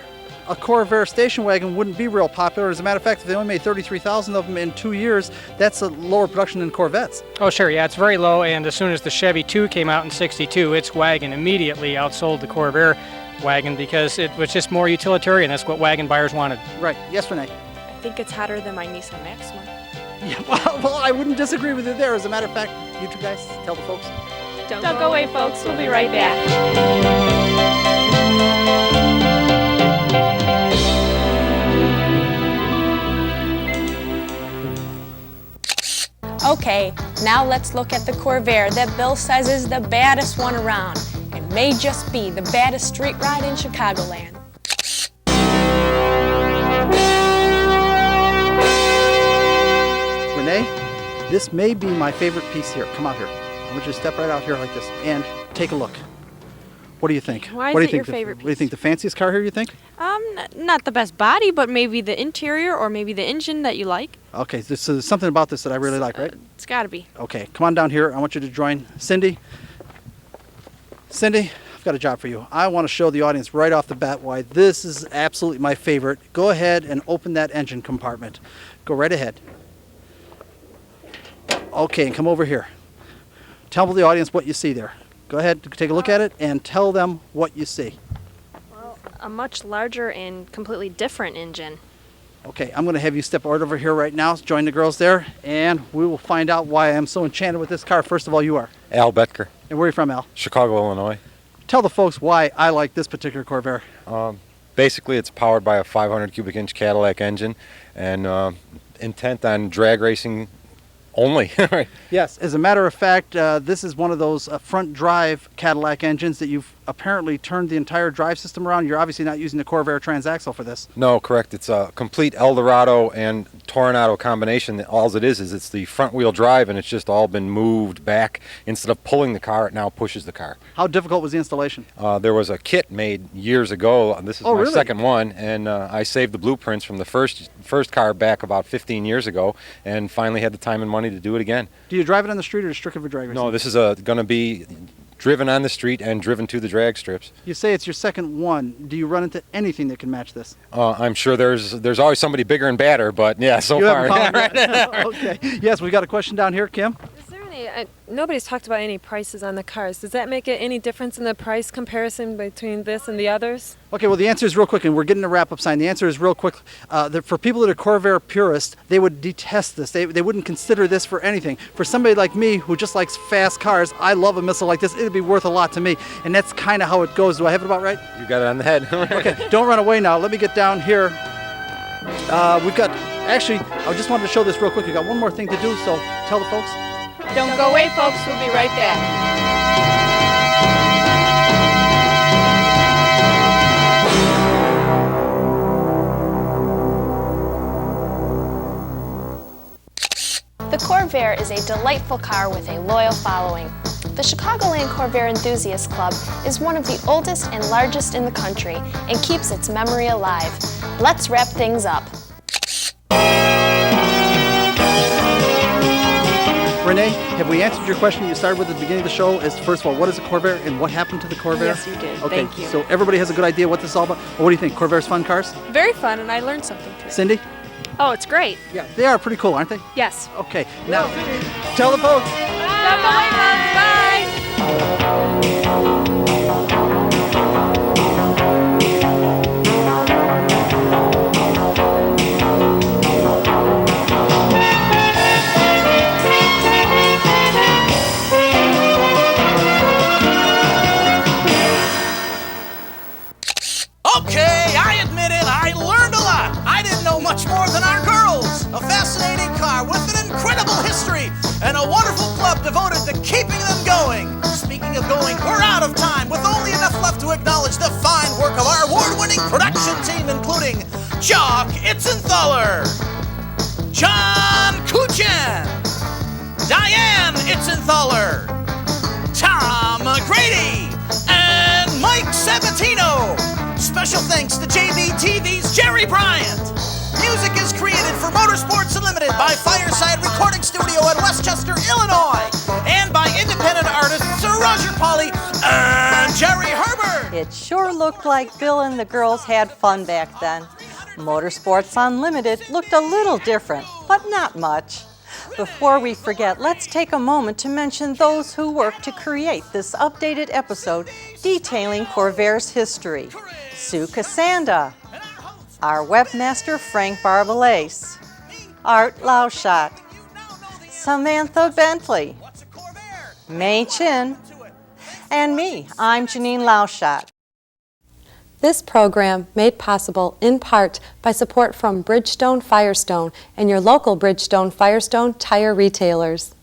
a Corvair station wagon wouldn't be real popular. As a matter of fact, if they only made 33,000 of them in 2 years, that's a lower production than Corvettes. Oh, sure, yeah, it's very low, and as soon as the Chevy 2 came out in 62, its wagon immediately outsold the Corvair wagon because it was just more utilitarian. That's what wagon buyers wanted. Right. Yes, Renee? I think it's hotter than my Nissan Maxima. Yeah, well, I wouldn't disagree with you there. As a matter of fact, you two guys, tell the folks. Don't go away, folks. We'll be right back. Okay, now let's look at the Corvair that Bill says is the baddest one around and may just be the baddest street ride in Chicagoland. Renee, this may be my favorite piece here. Come out here. I want you to step right out here like this and take a look. What do you think? Why what is do you it think your favorite What do you think? The fanciest car here, you think? Not the best body, but maybe the interior or maybe the engine that you like. Okay, so there's something about this that I really like, right? It's got to be. Okay, come on down here. I want you to join Cindy. Cindy, I've got a job for you. I want to show the audience right off the bat why this is absolutely my favorite. Go ahead and open that engine compartment. Go right ahead. Okay, and come over here. Tell the audience what you see there. Go ahead, take a look at it, and tell them what you see. Well, a much larger and completely different engine. Okay, I'm going to have you step right over here right now, join the girls there, and we will find out why I'm so enchanted with this car. First of all, you are. Al Betker. And where are you from, Al? Chicago, Illinois. Tell the folks why I like this particular Corvair. Basically, it's powered by a 500 cubic inch Cadillac engine and intent on drag racing only. Yes, as a matter of fact, this is one of those front drive Cadillac engines that you've apparently turned the entire drive system around. You're obviously not using the Corvair transaxle for this. No, correct. It's a complete Eldorado and Toronado combination. All it is it's the front wheel drive, and it's just all been moved back. Instead of pulling the car, it now pushes the car. How difficult was the installation? There was a kit made years ago. This is my really? second one, and I saved the blueprints from the first car back about 15 years ago, and finally had the time and money to do it again. Do you drive it on the street or strictly for drag racing? No, this is going to be driven on the street and driven to the drag strips. You say it's your second one. Do you run into anything that can match this? I'm sure there's always somebody bigger and badder, but yeah, so you far. Okay. Yes, we got a question down here, Kim. Is there any? Nobody's talked about any prices on the cars. Does that make it any difference in the price comparison between this and the others? Okay, well, the answer is real quick, and we're getting a wrap-up sign. The answer is real quick. For people that are Corvair purists, they would detest this. They wouldn't consider this for anything. For somebody like me who just likes fast cars, I love a missile like this. It'd be worth a lot to me, and that's kind of how it goes. Do I have it about right? You got it on the head. Okay, don't run away now. Let me get down here. We've got, actually, I just wanted to show this real quick. We've got one more thing to do, so tell the folks. Don't go away, folks. We'll be right back. Corvair is a delightful car with a loyal following. The Chicagoland Corvair Enthusiast Club is one of the oldest and largest in the country and keeps its memory alive. Let's wrap things up. Renee, have we answered your question you started with at the beginning of the show? As first of all, what is a Corvair and what happened to the Corvair? Yes, you did. Okay, Thank you. so everybody has a good idea what this is all about. Well, what do you think? Corvair's fun cars? Very fun, and I learned something too. Cindy? Oh, it's great. Yeah, they are pretty cool, aren't they? Yes. Okay, now tell the folks. Okay, I admit it, I learned a lot. I didn't know much more than our girls. A fascinating car with an incredible history and a wonderful club devoted to keeping them going. Speaking of going, we're out of time with only enough left to acknowledge the fine work of our award-winning production team, including Jock Itzenthaler, John Kuchen, Diane Itzenthaler, Tom Grady, and Mike Sabatino. Special thanks to JVTV's Jerry Bryant. Music is created for Motorsports Unlimited by Fireside Recording Studio in Westchester, Illinois, and by independent artists Roger Pauly and Jerry Herbert. It sure looked like Bill and the girls had fun back then. Motorsports Unlimited looked a little different, but not much. Before we forget, let's take a moment to mention those who worked to create this updated episode detailing Corvair's history. Sue Cassanda, our webmaster Frank Barbalace, Art Lauschat, Samantha Bentley, May Chin, and me, I'm Janine Lauschat. This program made possible in part by support from Bridgestone Firestone and your local Bridgestone Firestone tire retailers.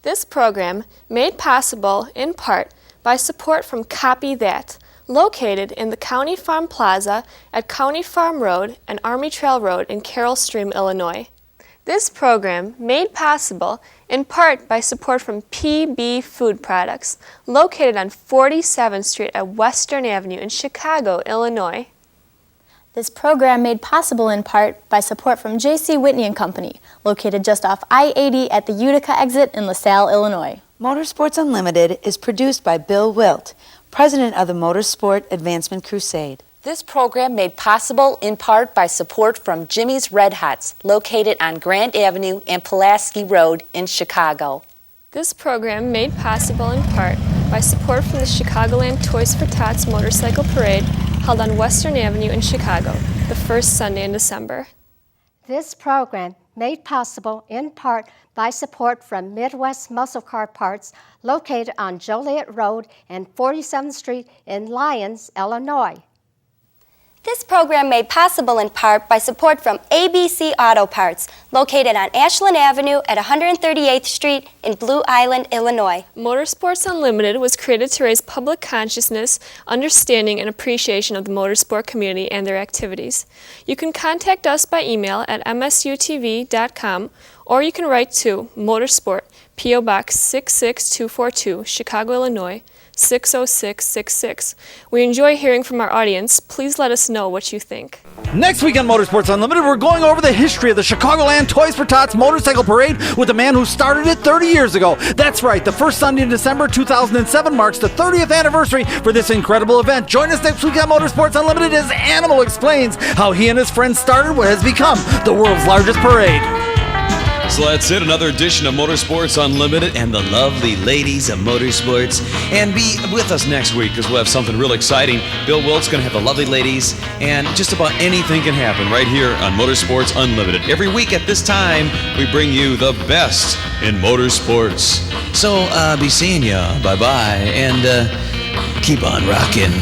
This program made possible in part by support from Copy That, located in the County Farm Plaza at County Farm Road and Army Trail Road in Carroll Stream, Illinois. This program made possible in part by support from PB Food Products, located on 47th Street at Western Avenue in Chicago, Illinois. This program made possible in part by support from J.C. Whitney & Company, located just off I-80 at the Utica exit in LaSalle, Illinois. Motorsports Unlimited is produced by Bill Wildt, president of the Motorsport Advancement Crusade. This program made possible in part by support from Jimmy's Red Hots, located on Grant Avenue and Pulaski Road in Chicago. This program made possible in part by support from the Chicagoland Toys for Tots Motorcycle Parade, held on Western Avenue in Chicago, the first Sunday in December. This program made possible in part by support from Midwest Muscle Car Parts, located on Joliet Road and 47th Street in Lyons, Illinois. This program made possible in part by support from ABC Auto Parts, located on Ashland Avenue at 138th Street in Blue Island, Illinois. Motorsports Unlimited was created to raise public consciousness, understanding, and appreciation of the motorsport community and their activities. You can contact us by email at msutv.com, or you can write to Motorsport, P.O. Box 66242, Chicago, Illinois, 60666. We enjoy hearing from our audience. Please let us know what you think. Next week on Motorsports Unlimited, we're going over the history of the Chicagoland Toys for Tots Motorcycle Parade with the man who started it 30 years ago. That's right, the first Sunday in December 2007 marks the 30th anniversary for this incredible event. Join us next week on Motorsports Unlimited as Animal explains how he and his friends started what has become the world's largest parade. So that's it, another edition of Motorsports Unlimited and the lovely ladies of motorsports. And be with us next week because we'll have something real exciting. Bill Wildt's going to have the lovely ladies, and just about anything can happen right here on Motorsports Unlimited. Every week at this time, we bring you the best in motorsports. So be seeing ya. Bye-bye, and keep on rocking.